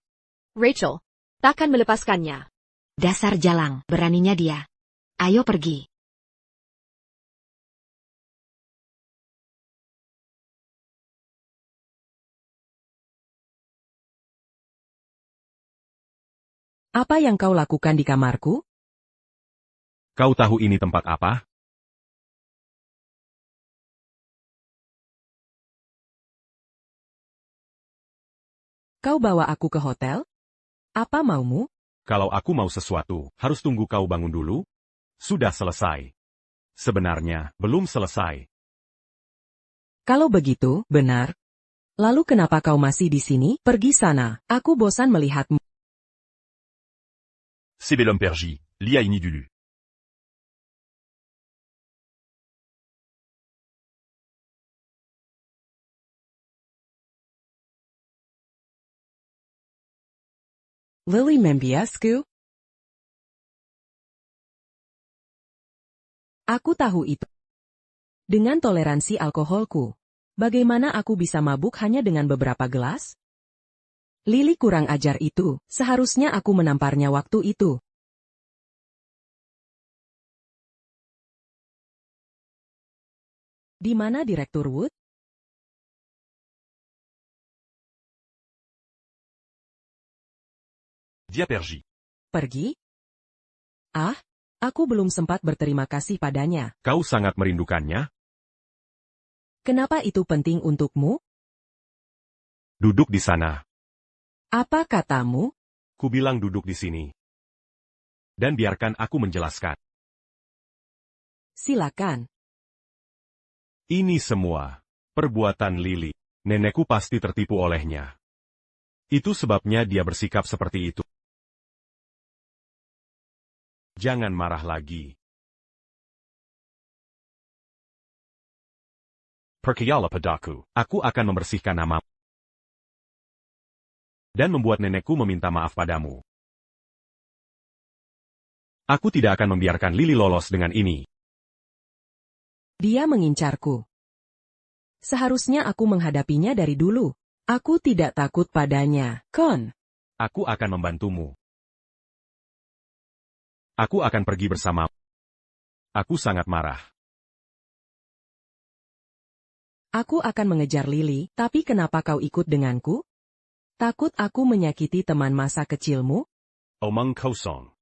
Rachel takkan melepaskannya. Dasar jalang, beraninya dia. Ayo pergi. Apa yang kau lakukan di kamarku? Kau tahu ini tempat apa? Kau bawa aku ke hotel? Apa maumu? Kalau aku mau sesuatu, harus tunggu kau bangun dulu? Sudah selesai. Sebenarnya, belum selesai. Kalau begitu, benar. Lalu kenapa kau masih di sini? Pergi sana, aku bosan melihatmu. C'est bel homme pergi, lia ini dulu. Lily membiasku? Aku tahu itu. Dengan toleransi alkoholku, bagaimana aku bisa mabuk hanya dengan beberapa gelas? Lily kurang ajar itu, seharusnya aku menamparnya waktu itu. Di mana Direktur Wood? Dia pergi. Pergi? Ah, aku belum sempat berterima kasih padanya. Kau sangat merindukannya? Kenapa itu penting untukmu? Duduk di sana. Apa katamu? Kubilang duduk di sini. Dan biarkan aku menjelaskan. Silakan. Ini semua perbuatan Lily. Nenekku pasti tertipu olehnya. Itu sebabnya dia bersikap seperti itu. Jangan marah lagi. Percayalah padaku. Aku akan membersihkan namamu. Dan membuat nenekku meminta maaf padamu. Aku tidak akan membiarkan Lily lolos dengan ini. Dia mengincarku. Seharusnya aku menghadapinya dari dulu. Aku tidak takut padanya, Kon. Aku akan membantumu. Aku akan pergi bersamamu. Aku sangat marah. Aku akan mengejar Lily, tapi kenapa kau ikut denganku? Takut aku menyakiti teman masa kecilmu? Omong kosong.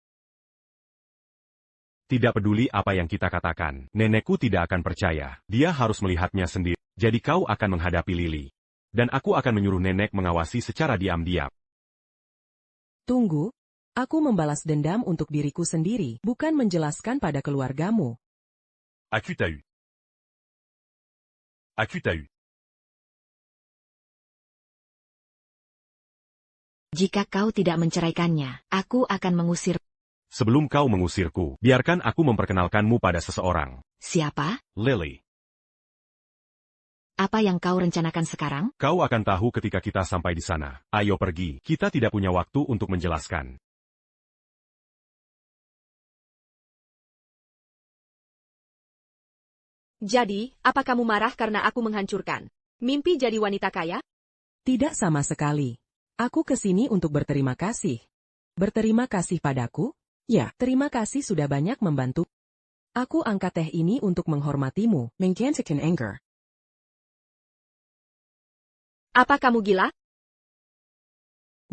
Tidak peduli apa yang kita katakan, nenekku tidak akan percaya. Dia harus melihatnya sendiri. Jadi kau akan menghadapi Lily. Dan aku akan menyuruh nenek mengawasi secara diam-diam. Tunggu. Aku membalas dendam untuk diriku sendiri, bukan menjelaskan pada keluargamu. Aku tahu. Aku tahu. Jika kau tidak menceraikannya, aku akan mengusir. Sebelum kau mengusirku, biarkan aku memperkenalkanmu pada seseorang. Siapa? Lily. Apa yang kau rencanakan sekarang? Kau akan tahu ketika kita sampai di sana. Ayo pergi, kita tidak punya waktu untuk menjelaskan. Jadi, apa kamu marah karena aku menghancurkan mimpi jadi wanita kaya? Tidak sama sekali. Aku ke sini untuk berterima kasih. Berterima kasih padaku? Ya, terima kasih sudah banyak membantu. Aku angkat teh ini untuk menghormatimu, menggantikan anger. Apa kamu gila?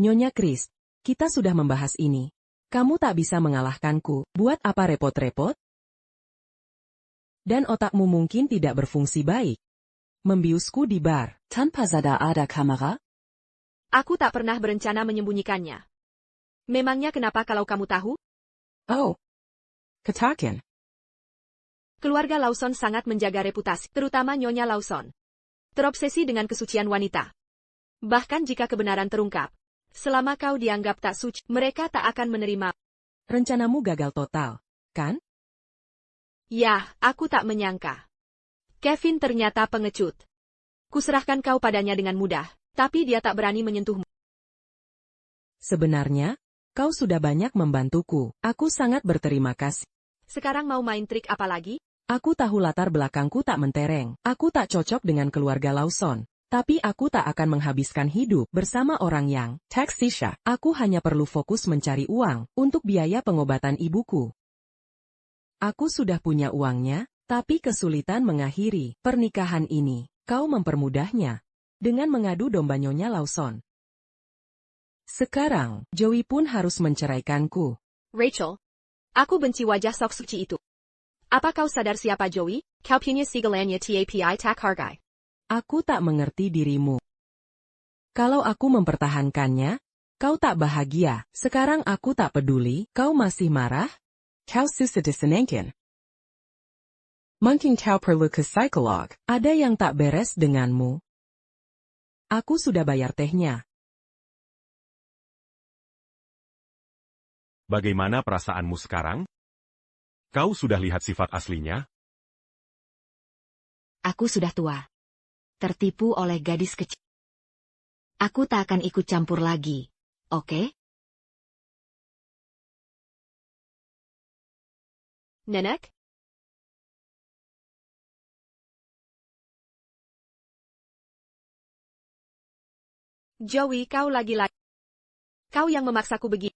Nyonya Chris, kita sudah membahas ini. Kamu tak bisa mengalahkanku, buat apa repot-repot? Dan otakmu mungkin tidak berfungsi baik. Membiusku di bar, tanpa ada kamera? Aku tak pernah berencana menyembunyikannya. Memangnya kenapa kalau kamu tahu? Oh. Katakan. Keluarga Lawson sangat menjaga reputasi, terutama Nyonya Lawson. Terobsesi dengan kesucian wanita. Bahkan jika kebenaran terungkap, selama kau dianggap tak suci, mereka tak akan menerima. Rencanamu gagal total, kan? Ya, aku tak menyangka. Kevin ternyata pengecut. Kuserahkan kau padanya dengan mudah, tapi dia tak berani menyentuhmu. Sebenarnya, kau sudah banyak membantuku. Aku sangat berterima kasih. Sekarang mau main trik apa lagi? Aku tahu latar belakangku tak mentereng. Aku tak cocok dengan keluarga Lawson. Tapi aku tak akan menghabiskan hidup bersama orang yang taksisha. Aku hanya perlu fokus mencari uang untuk biaya pengobatan ibuku. Aku sudah punya uangnya, tapi kesulitan mengakhiri pernikahan ini. Kau mempermudahnya dengan mengadu domba Nyonya Lawson. Sekarang, Joey pun harus menceraikanku. Rachel, aku benci wajah sok suci itu. Apa kau sadar siapa Joey? Kau punya segalanya tapi tak hargai. Aku tak mengerti dirimu. Kalau aku mempertahankannya, kau tak bahagia. Sekarang aku tak peduli, kau masih marah? Kau susah disenangkan. Mungkin kau perlu ke psikolog. Ada yang tak beres denganmu. Aku sudah bayar tehnya. Bagaimana perasaanmu sekarang? Kau sudah lihat sifat aslinya? Aku sudah tua. Tertipu oleh gadis kecil. Aku tak akan ikut campur lagi, oke? Nenek? Joey, kau lagi-lagi. Kau yang memaksaku begini.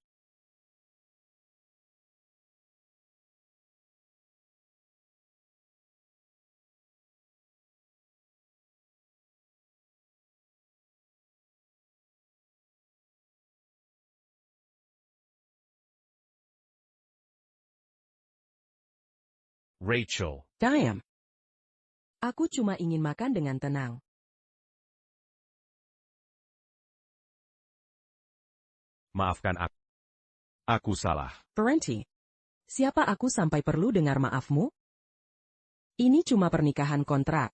Rachel. Diam. Aku cuma ingin makan dengan tenang. Maafkan aku. Aku salah. Parenti. Siapa aku sampai perlu dengar maafmu? Ini cuma pernikahan kontrak.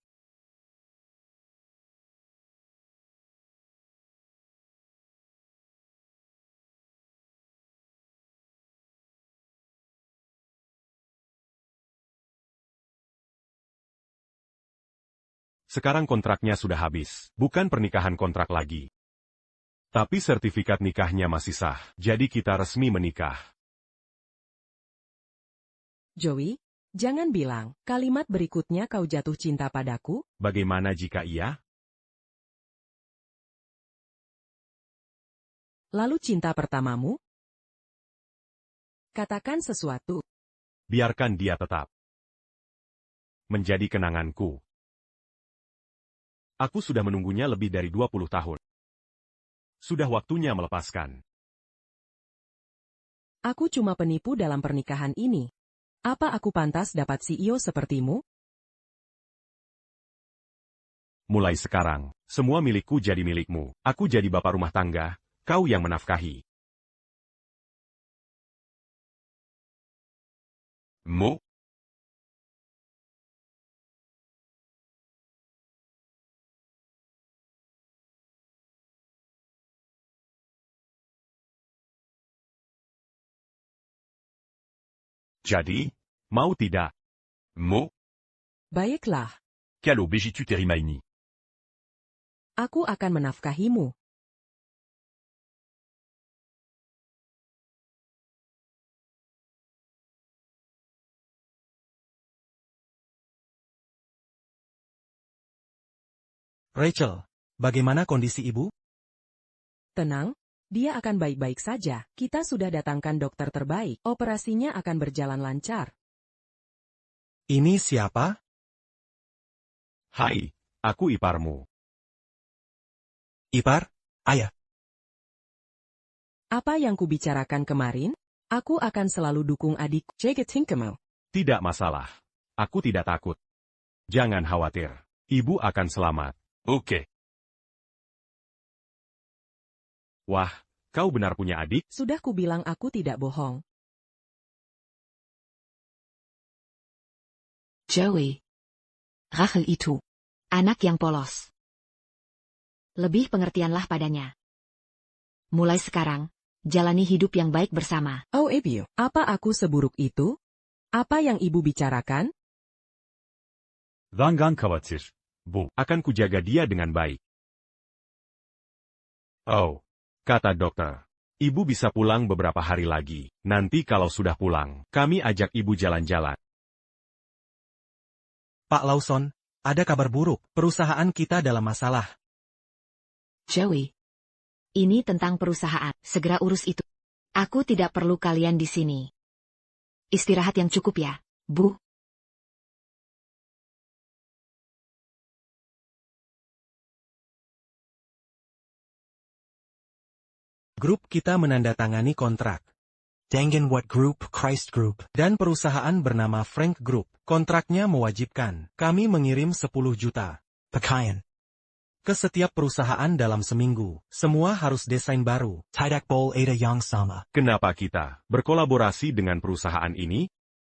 Sekarang kontraknya sudah habis. Bukan pernikahan kontrak lagi. Tapi sertifikat nikahnya masih sah. Jadi kita resmi menikah. Joey, jangan bilang, kalimat berikutnya kau jatuh cinta padaku? Bagaimana jika iya? Lalu cinta pertamamu? Katakan sesuatu. Biarkan dia tetap menjadi kenanganku. Aku sudah menunggunya lebih dari 20 tahun. Sudah waktunya melepaskan. Aku cuma penipu dalam pernikahan ini. Apa aku pantas dapat CEO sepertimu? Mulai sekarang, semua milikku jadi milikmu. Aku jadi bapak rumah tangga, kau yang menafkahi. Mo. Jadi, mau tidak? Mo. Baiklah, Calo begitu terimaini. aku akan menafkahimu. Rachel, bagaimana kondisi ibu? Tenang, dia akan baik-baik saja. Kita sudah datangkan dokter terbaik. Operasinya akan berjalan lancar. Ini siapa? Hai, aku iparmu. Ipar? Ayah. Apa yang kubicarakan kemarin? Aku akan selalu dukung adik. Jaga Tinkemo. Tidak masalah. Aku tidak takut. Jangan khawatir. Ibu akan selamat. Oke. Wah, kau benar punya adik? Sudah kubilang aku tidak bohong. Joey. Rachel itu. Anak yang polos. Lebih pengertianlah padanya. Mulai sekarang, jalani hidup yang baik bersama. Oh Ibu, apa aku seburuk itu? Apa yang ibu bicarakan? Dangan khawatir. Bu. Akan kujaga dia dengan baik. Oh, kata dokter. Ibu bisa pulang beberapa hari lagi. Nanti kalau sudah pulang, kami ajak ibu jalan-jalan. Pak Lawson, ada kabar buruk. Perusahaan kita dalam masalah. Joey. Ini tentang perusahaan. Segera urus itu. Aku tidak perlu kalian di sini. Istirahat yang cukup ya, Bu. Grup kita menandatangani kontrak. Dengan what group? Christ Group. Dan perusahaan bernama Frank Group. Kontraknya mewajibkan kami mengirim 10 juta pakaian ke setiap perusahaan dalam seminggu. Semua harus desain baru. Tidak boleh ada yang sama. Kenapa kita berkolaborasi dengan perusahaan ini?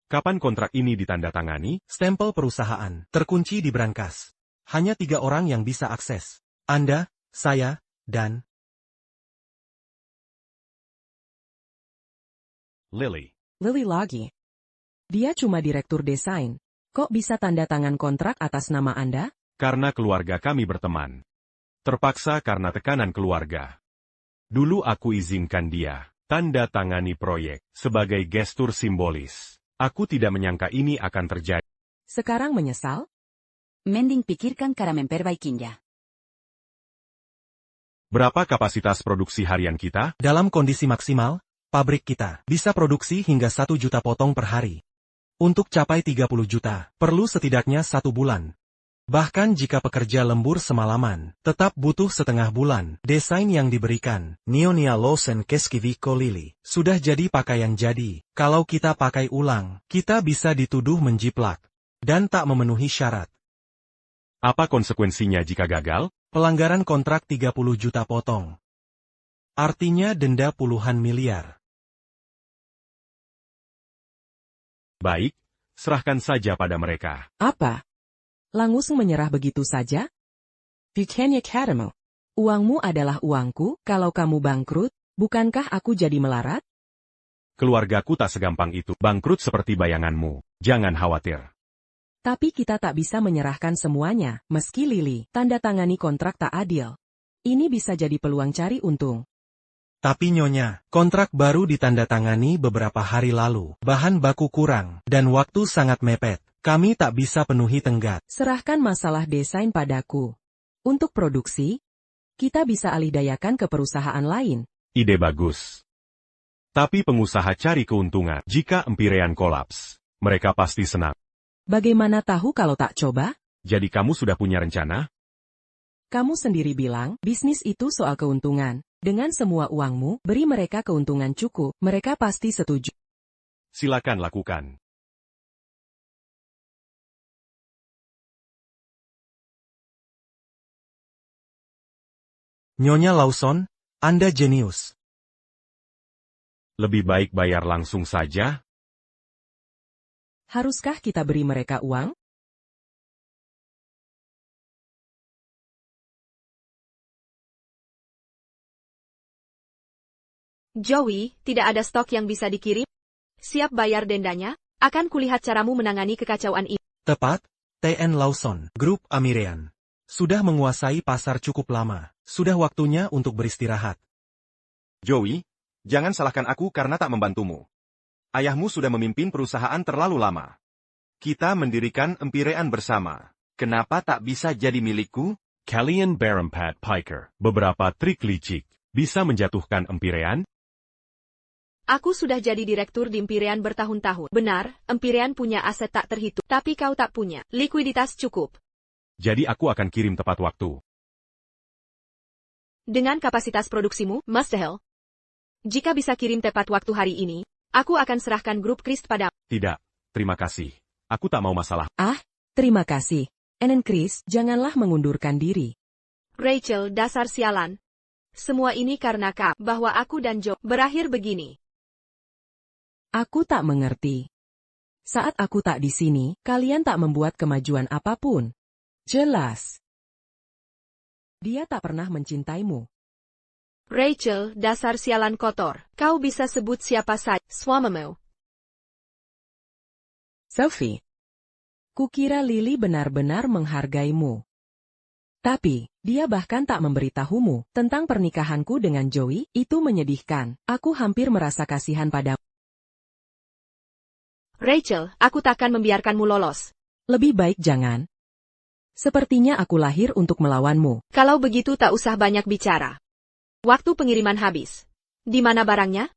Kapan kontrak ini ditandatangani? Stempel perusahaan terkunci di brankas. Hanya 3 orang yang bisa akses. Anda, saya, dan Lily. Lily lagi. Dia cuma direktur desain. Kok bisa tanda tangan kontrak atas nama Anda? Karena keluarga kami berteman. Terpaksa karena tekanan keluarga. Dulu aku izinkan dia tanda tangani proyek sebagai gestur simbolis. Aku tidak menyangka ini akan terjadi. Sekarang menyesal? Mending pikirkan cara memperbaikinya. Berapa kapasitas produksi harian kita? Dalam kondisi maksimal, pabrik kita bisa produksi hingga 1 juta potong per hari. Untuk capai 30 juta, perlu setidaknya 1 bulan. Bahkan jika pekerja lembur semalaman, tetap butuh setengah bulan. Desain yang diberikan, Nionia Losen Keskiviko Lili, sudah jadi pakaian jadi. Kalau kita pakai ulang, kita bisa dituduh menjiplak dan tak memenuhi syarat. Apa konsekuensinya jika gagal? Pelanggaran kontrak 30 juta potong. Artinya denda puluhan miliar. Baik, serahkan saja pada mereka. Apa? Langsung menyerah begitu saja? Bukannya katamu, uangmu adalah uangku, kalau kamu bangkrut, bukankah aku jadi melarat? Keluargaku tak segampang itu, bangkrut seperti bayanganmu. Jangan khawatir. Tapi kita tak bisa menyerahkan semuanya, meski Lili tanda tangani kontrak tak adil. Ini bisa jadi peluang cari untung. Tapi Nyonya, kontrak baru ditandatangani beberapa hari lalu. Bahan baku kurang, dan waktu sangat mepet. Kami tak bisa penuhi tenggat. Serahkan masalah desain padaku. Untuk produksi, kita bisa alihdayakan ke perusahaan lain. Ide bagus. Tapi pengusaha cari keuntungan. Jika Empirean kolaps, mereka pasti senang. Bagaimana tahu kalau tak coba? Jadi kamu sudah punya rencana? Kamu sendiri bilang, bisnis itu soal keuntungan. Dengan semua uangmu, beri mereka keuntungan cukup, mereka pasti setuju. Silakan lakukan. Nyonya Lawson, Anda jenius. Lebih baik bayar langsung saja. Haruskah kita beri mereka uang? Joey, tidak ada stok yang bisa dikirim? Siap bayar dendanya? Akan kulihat caramu menangani kekacauan ini. Tepat, TN Lawson, Grup Amirean. Sudah menguasai pasar cukup lama. Sudah waktunya untuk beristirahat. Joey, jangan salahkan aku karena tak membantumu. Ayahmu sudah memimpin perusahaan terlalu lama. Kita mendirikan Empirean bersama. Kenapa tak bisa jadi milikku? Kalian Berempat Piker. Beberapa trik licik. Bisa menjatuhkan Empirean? Aku sudah jadi direktur di Empirean bertahun-tahun. Benar, Empirean punya aset tak terhitung. Tapi kau tak punya likuiditas cukup. Jadi aku akan kirim tepat waktu. Dengan kapasitas produksimu, mustahil. Jika bisa kirim tepat waktu hari ini, aku akan serahkan grup Christ pada. Tidak, terima kasih. Aku tak mau masalah. Terima kasih. Enen Chris, janganlah mengundurkan diri. Rachel, dasar sialan. Semua ini karena kau, bahwa aku dan Joe berakhir begini. Aku tak mengerti. Saat aku tak di sini, kalian tak membuat kemajuan apapun. Jelas. Dia tak pernah mencintaimu. Rachel, dasar sialan kotor. Kau bisa sebut siapa saja, suamimu. Sophie. Kukira Lily benar-benar menghargaimu. Tapi, dia bahkan tak memberitahumu tentang pernikahanku dengan Joey, itu menyedihkan. Aku hampir merasa kasihan padamu. Rachel, aku takkan membiarkanmu lolos. Lebih baik jangan. Sepertinya aku lahir untuk melawanmu. Kalau begitu tak usah banyak bicara. Waktu pengiriman habis. Di mana barangnya?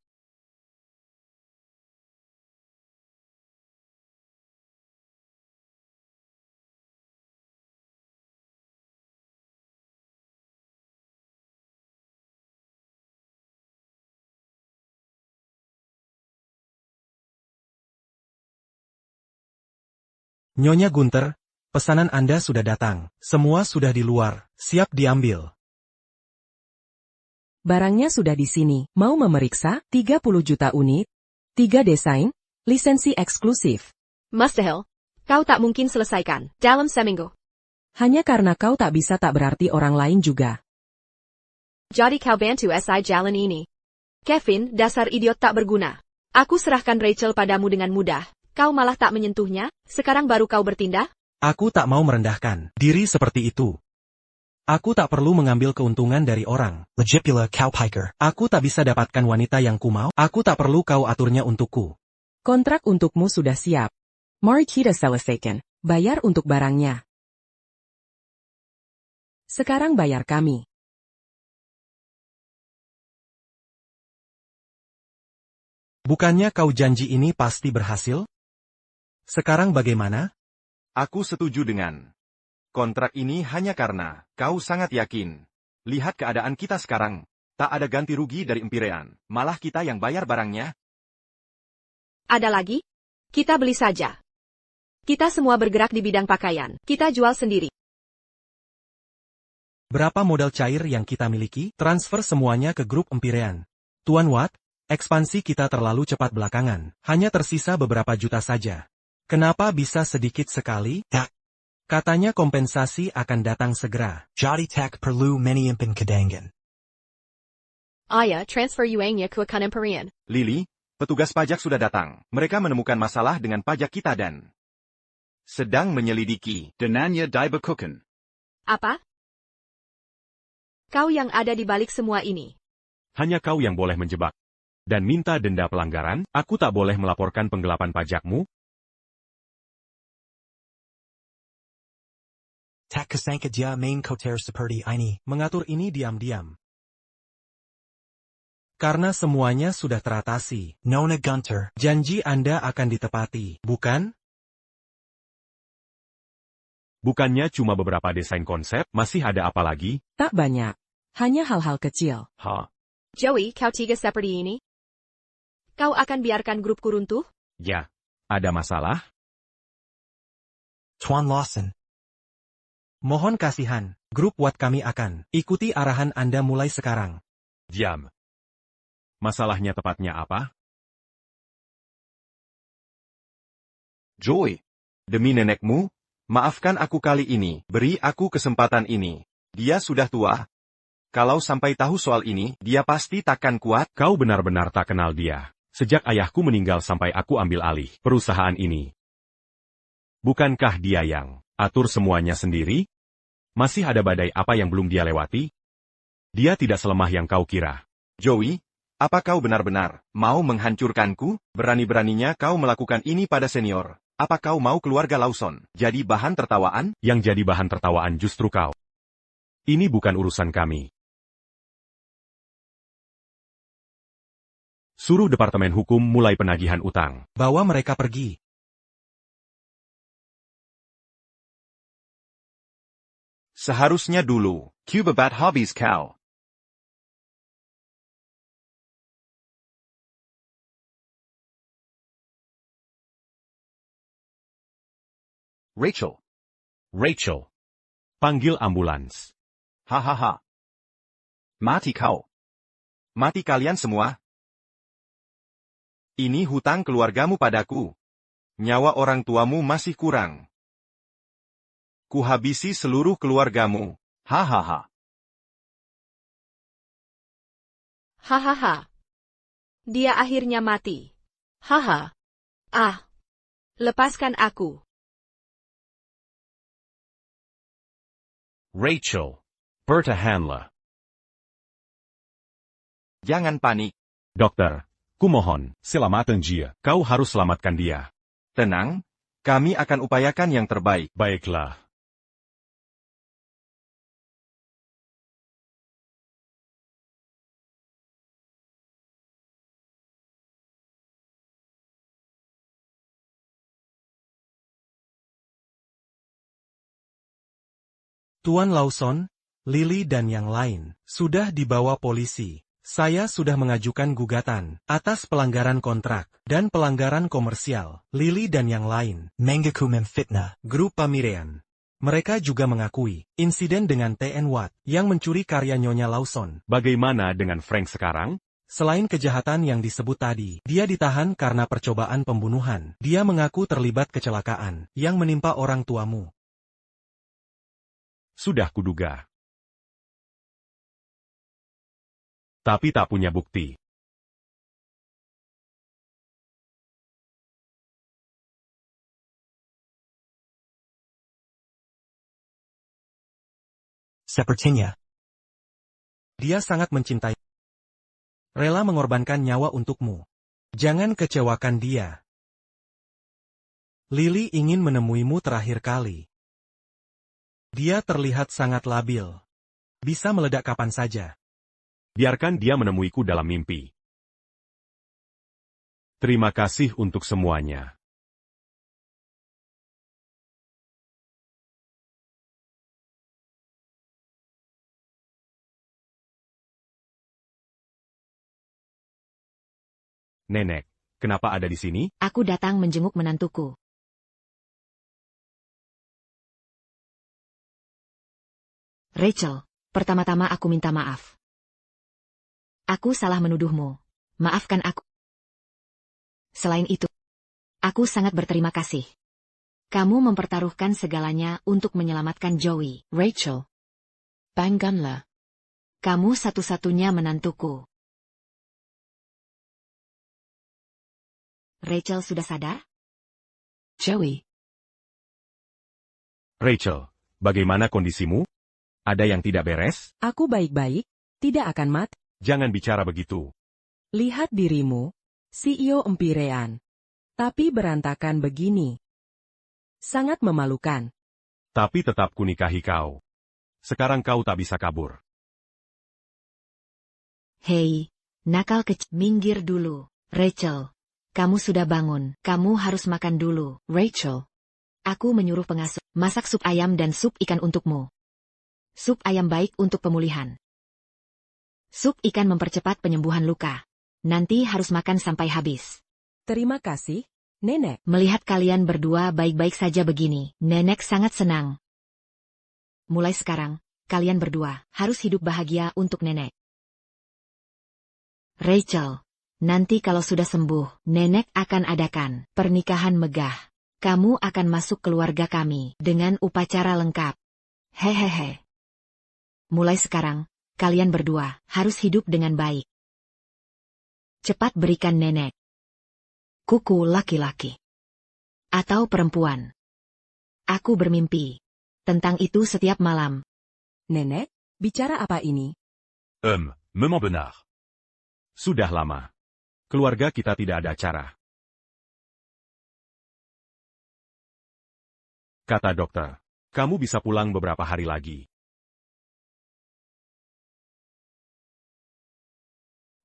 Nyonya Gunter, pesanan Anda sudah datang. Semua sudah di luar, siap diambil. Barangnya sudah di sini. Mau memeriksa? 30 juta unit. 3 desain. Lisensi eksklusif. Mustahil. Kau tak mungkin selesaikan dalam seminggu. Hanya karena kau tak bisa tak berarti orang lain juga. Jadi kau bantu SI jalan ini. Kevin, dasar idiot tak berguna. Aku serahkan Rachel padamu dengan mudah. Kau malah tak menyentuhnya, sekarang baru kau bertindak? Aku tak mau merendahkan diri seperti itu. Aku tak perlu mengambil keuntungan dari orang. Legipula Cowpiker. Aku tak bisa dapatkan wanita yang kumau. Aku tak perlu kau aturnya untukku. Kontrak untukmu sudah siap. Mari kita selesaikan. Bayar untuk barangnya. Sekarang bayar kami. Bukannya kau janji ini pasti berhasil? Sekarang bagaimana? Aku setuju dengan kontrak ini hanya karena kau sangat yakin. Lihat keadaan kita sekarang. Tak ada ganti rugi dari Empyrean. Malah kita yang bayar barangnya. Ada lagi? Kita beli saja. Kita semua bergerak di bidang pakaian. Kita jual sendiri. Berapa modal cair yang kita miliki? Transfer semuanya ke grup Empyrean. Tuan Watt, ekspansi kita terlalu cepat belakangan. Hanya tersisa beberapa juta saja. Kenapa bisa sedikit sekali? Tak. Katanya kompensasi akan datang segera. Jadi tak perlu menyimpan cadangan. Ayah, transfer uangnya ke akun Empyrean. Lily, petugas pajak sudah datang. Mereka menemukan masalah dengan pajak kita dan sedang menyelidiki. Denanya dibekukan. Apa? Kau yang ada di balik semua ini. Hanya kau yang boleh menjebak. Dan minta denda pelanggaran, aku tak boleh melaporkan penggelapan pajakmu? Tak kesangka dia main kotor seperti ini. Mengatur ini diam-diam. Karena semuanya sudah teratasi. Nona Gunter. Janji Anda akan ditepati, bukan? Bukannya cuma beberapa desain konsep, masih ada apa lagi? Tak banyak. Hanya hal-hal kecil. Joey, kau tiga seperti ini? Kau akan biarkan grupku runtuh? Ya. Ada masalah? Tuan Lawson. Mohon kasihan, grup Watt kami akan ikuti arahan Anda mulai sekarang. Diam. Masalahnya tepatnya apa? Joey, demi nenekmu, maafkan aku kali ini. Beri aku kesempatan ini. Dia sudah tua. Kalau sampai tahu soal ini, dia pasti takkan kuat. Kau benar-benar tak kenal dia. Sejak ayahku meninggal sampai aku ambil alih perusahaan ini. Bukankah dia yang atur semuanya sendiri? Masih ada badai apa yang belum dia lewati? Dia tidak selemah yang kau kira. Joey, apa kau benar-benar mau menghancurkanku? Berani-beraninya kau melakukan ini pada senior. Apa kau mau keluarga Lawson jadi bahan tertawaan? Yang jadi bahan tertawaan justru kau. Ini bukan urusan kami. Suruh Departemen Hukum mulai penagihan utang. Bawa mereka pergi. Seharusnya dulu. Cuba bat hobbies kau. Rachel. Rachel. Panggil ambulans. Hahaha. Mati kau. Mati kalian semua. Ini hutang keluargamu padaku. Nyawa orang tuamu masih kurang. Kuhabisi seluruh keluargamu. Hahaha. Hahaha. Dia akhirnya mati. Haha. Ah. Lepaskan aku. Rachel. Berta Handler. Jangan panik. Dokter, kumohon, selamatkan dia. Kau harus selamatkan dia. Tenang, kami akan upayakan yang terbaik. Baiklah. Tuan Lawson, Lily dan yang lain, sudah dibawa polisi. Saya sudah mengajukan gugatan atas pelanggaran kontrak dan pelanggaran komersial. Lily dan yang lain, Mengaku memfitnah. grup Empyrean. Mereka juga mengakui insiden dengan TN Watt yang mencuri karya Nyonya Lawson. Bagaimana dengan Frank sekarang? Selain kejahatan yang disebut tadi, dia ditahan karena percobaan pembunuhan. Dia mengaku terlibat kecelakaan yang menimpa orang tuamu. Sudah kuduga. Tapi tak punya bukti. Sepertinya. Dia sangat mencintai. Rela mengorbankan nyawa untukmu. Jangan kecewakan dia. Lily ingin menemuimu terakhir kali. Dia terlihat sangat labil. Bisa meledak kapan saja. Biarkan dia menemuiku dalam mimpi. Terima kasih untuk semuanya. Nenek, kenapa ada di sini? Aku datang menjenguk menantuku. Rachel, pertama-tama aku minta maaf. Aku salah menuduhmu. Maafkan aku. Selain itu, aku sangat berterima kasih. Kamu mempertaruhkan segalanya untuk menyelamatkan Joey. Rachel, bangganlah. Kamu satu-satunya menantuku. Rachel sudah sadar? Joey. Rachel, bagaimana kondisimu? Ada yang tidak beres? Aku baik-baik, tidak akan mati. Jangan bicara begitu. Lihat dirimu, CEO Empirean. Tapi berantakan begini. Sangat memalukan. Tapi tetap kunikahi kau. Sekarang kau tak bisa kabur. Hei, nakal kecil. Minggir dulu. Rachel, kamu sudah bangun. Kamu harus makan dulu. Rachel, aku menyuruh pengasuh masak sup ayam dan sup ikan untukmu. Sup ayam baik untuk pemulihan. Sup ikan mempercepat penyembuhan luka. Nanti harus makan sampai habis. Terima kasih, Nenek. Melihat kalian berdua baik-baik saja begini, Nenek sangat senang. Mulai sekarang, kalian berdua harus hidup bahagia untuk Nenek. Rachel, nanti kalau sudah sembuh, Nenek akan adakan pernikahan megah. Kamu akan masuk keluarga kami dengan upacara lengkap. Hehehe. Mulai sekarang, kalian berdua harus hidup dengan baik. Cepat berikan Nenek kuku laki-laki. Atau perempuan. Aku bermimpi tentang itu setiap malam. Nenek, bicara apa ini? Memang benar. Sudah lama. Keluarga kita tidak ada acara. Kata dokter, kamu bisa pulang beberapa hari lagi.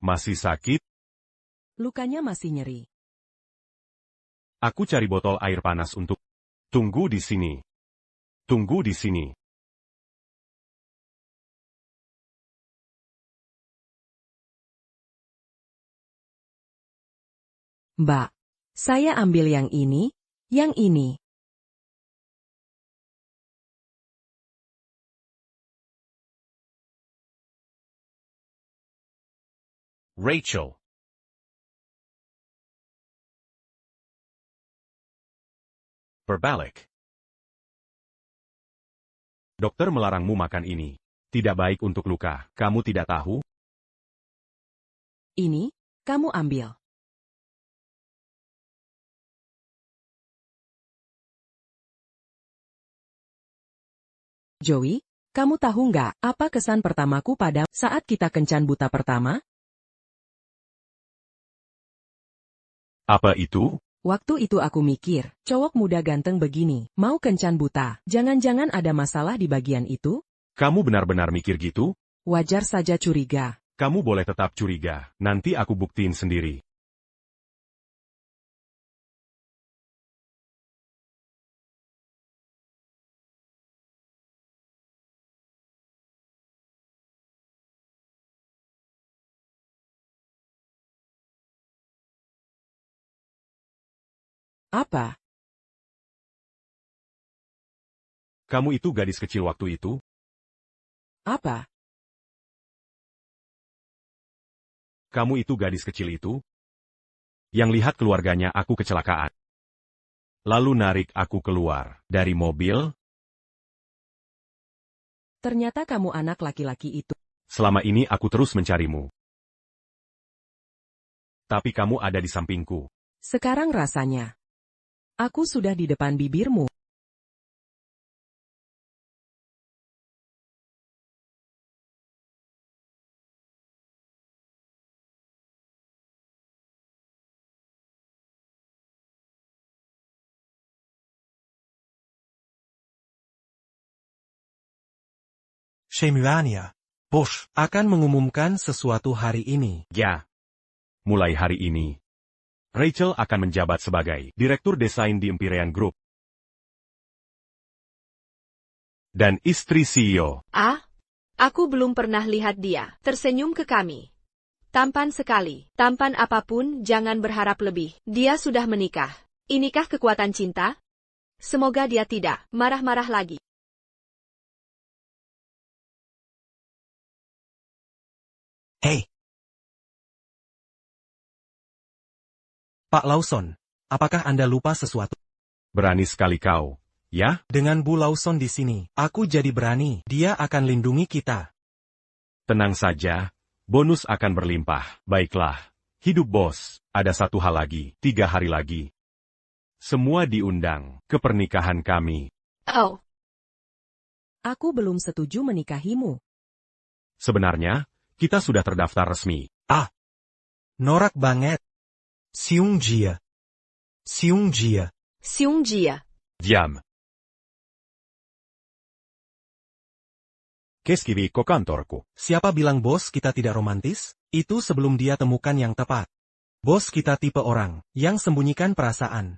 Masih sakit? Lukanya masih nyeri. Aku cari botol air panas untuk... Tunggu di sini. Tunggu di sini. Mbak, saya ambil yang ini, yang ini. Rachel. Berbalik. Dokter melarangmu makan ini. Tidak baik untuk luka. Kamu tidak tahu? Ini, kamu ambil. Joey, kamu tahu nggak apa kesan pertamaku pada saat kita kencan buta pertama? Apa itu? Waktu itu aku mikir, cowok muda ganteng begini, mau kencan buta, jangan-jangan ada masalah di bagian itu? Kamu benar-benar mikir gitu? Wajar saja curiga. Kamu boleh tetap curiga. Nanti aku buktiin sendiri. Apa? Kamu itu gadis kecil waktu itu? Apa? Kamu itu gadis kecil itu? Yang lihat keluarganya aku kecelakaan. Lalu narik aku keluar dari mobil? Ternyata kamu anak laki-laki itu. Selama ini aku terus mencarimu. Tapi kamu ada di sampingku. Sekarang rasanya. Aku sudah di depan bibirmu. Shemuania. Bosh. Akan mengumumkan sesuatu hari ini. Ya. Mulai hari ini, Rachel akan menjabat sebagai Direktur Desain di Empyrean Group. Dan istri CEO. Aku belum pernah lihat dia tersenyum ke kami. Tampan sekali. Tampan apapun, jangan berharap lebih. Dia sudah menikah. Inikah kekuatan cinta? Semoga dia tidak marah-marah lagi. Hey, Pak Lawson, apakah Anda lupa sesuatu? Berani sekali kau, ya? Dengan Bu Lawson di sini, aku jadi berani. Dia akan lindungi kita. Tenang saja, bonus akan berlimpah. Baiklah, hidup bos. Ada satu hal lagi, 3 hari lagi. Semua diundang ke pernikahan kami. Oh, Aku belum setuju menikahimu. Sebenarnya, kita sudah terdaftar resmi. Norak banget. Seung Jia. Seung Jia. Seung Jia. Diam. Keskibi ke kantorku. Siapa bilang bos kita tidak romantis? Itu sebelum dia temukan yang tepat. Bos kita tipe orang yang sembunyikan perasaan.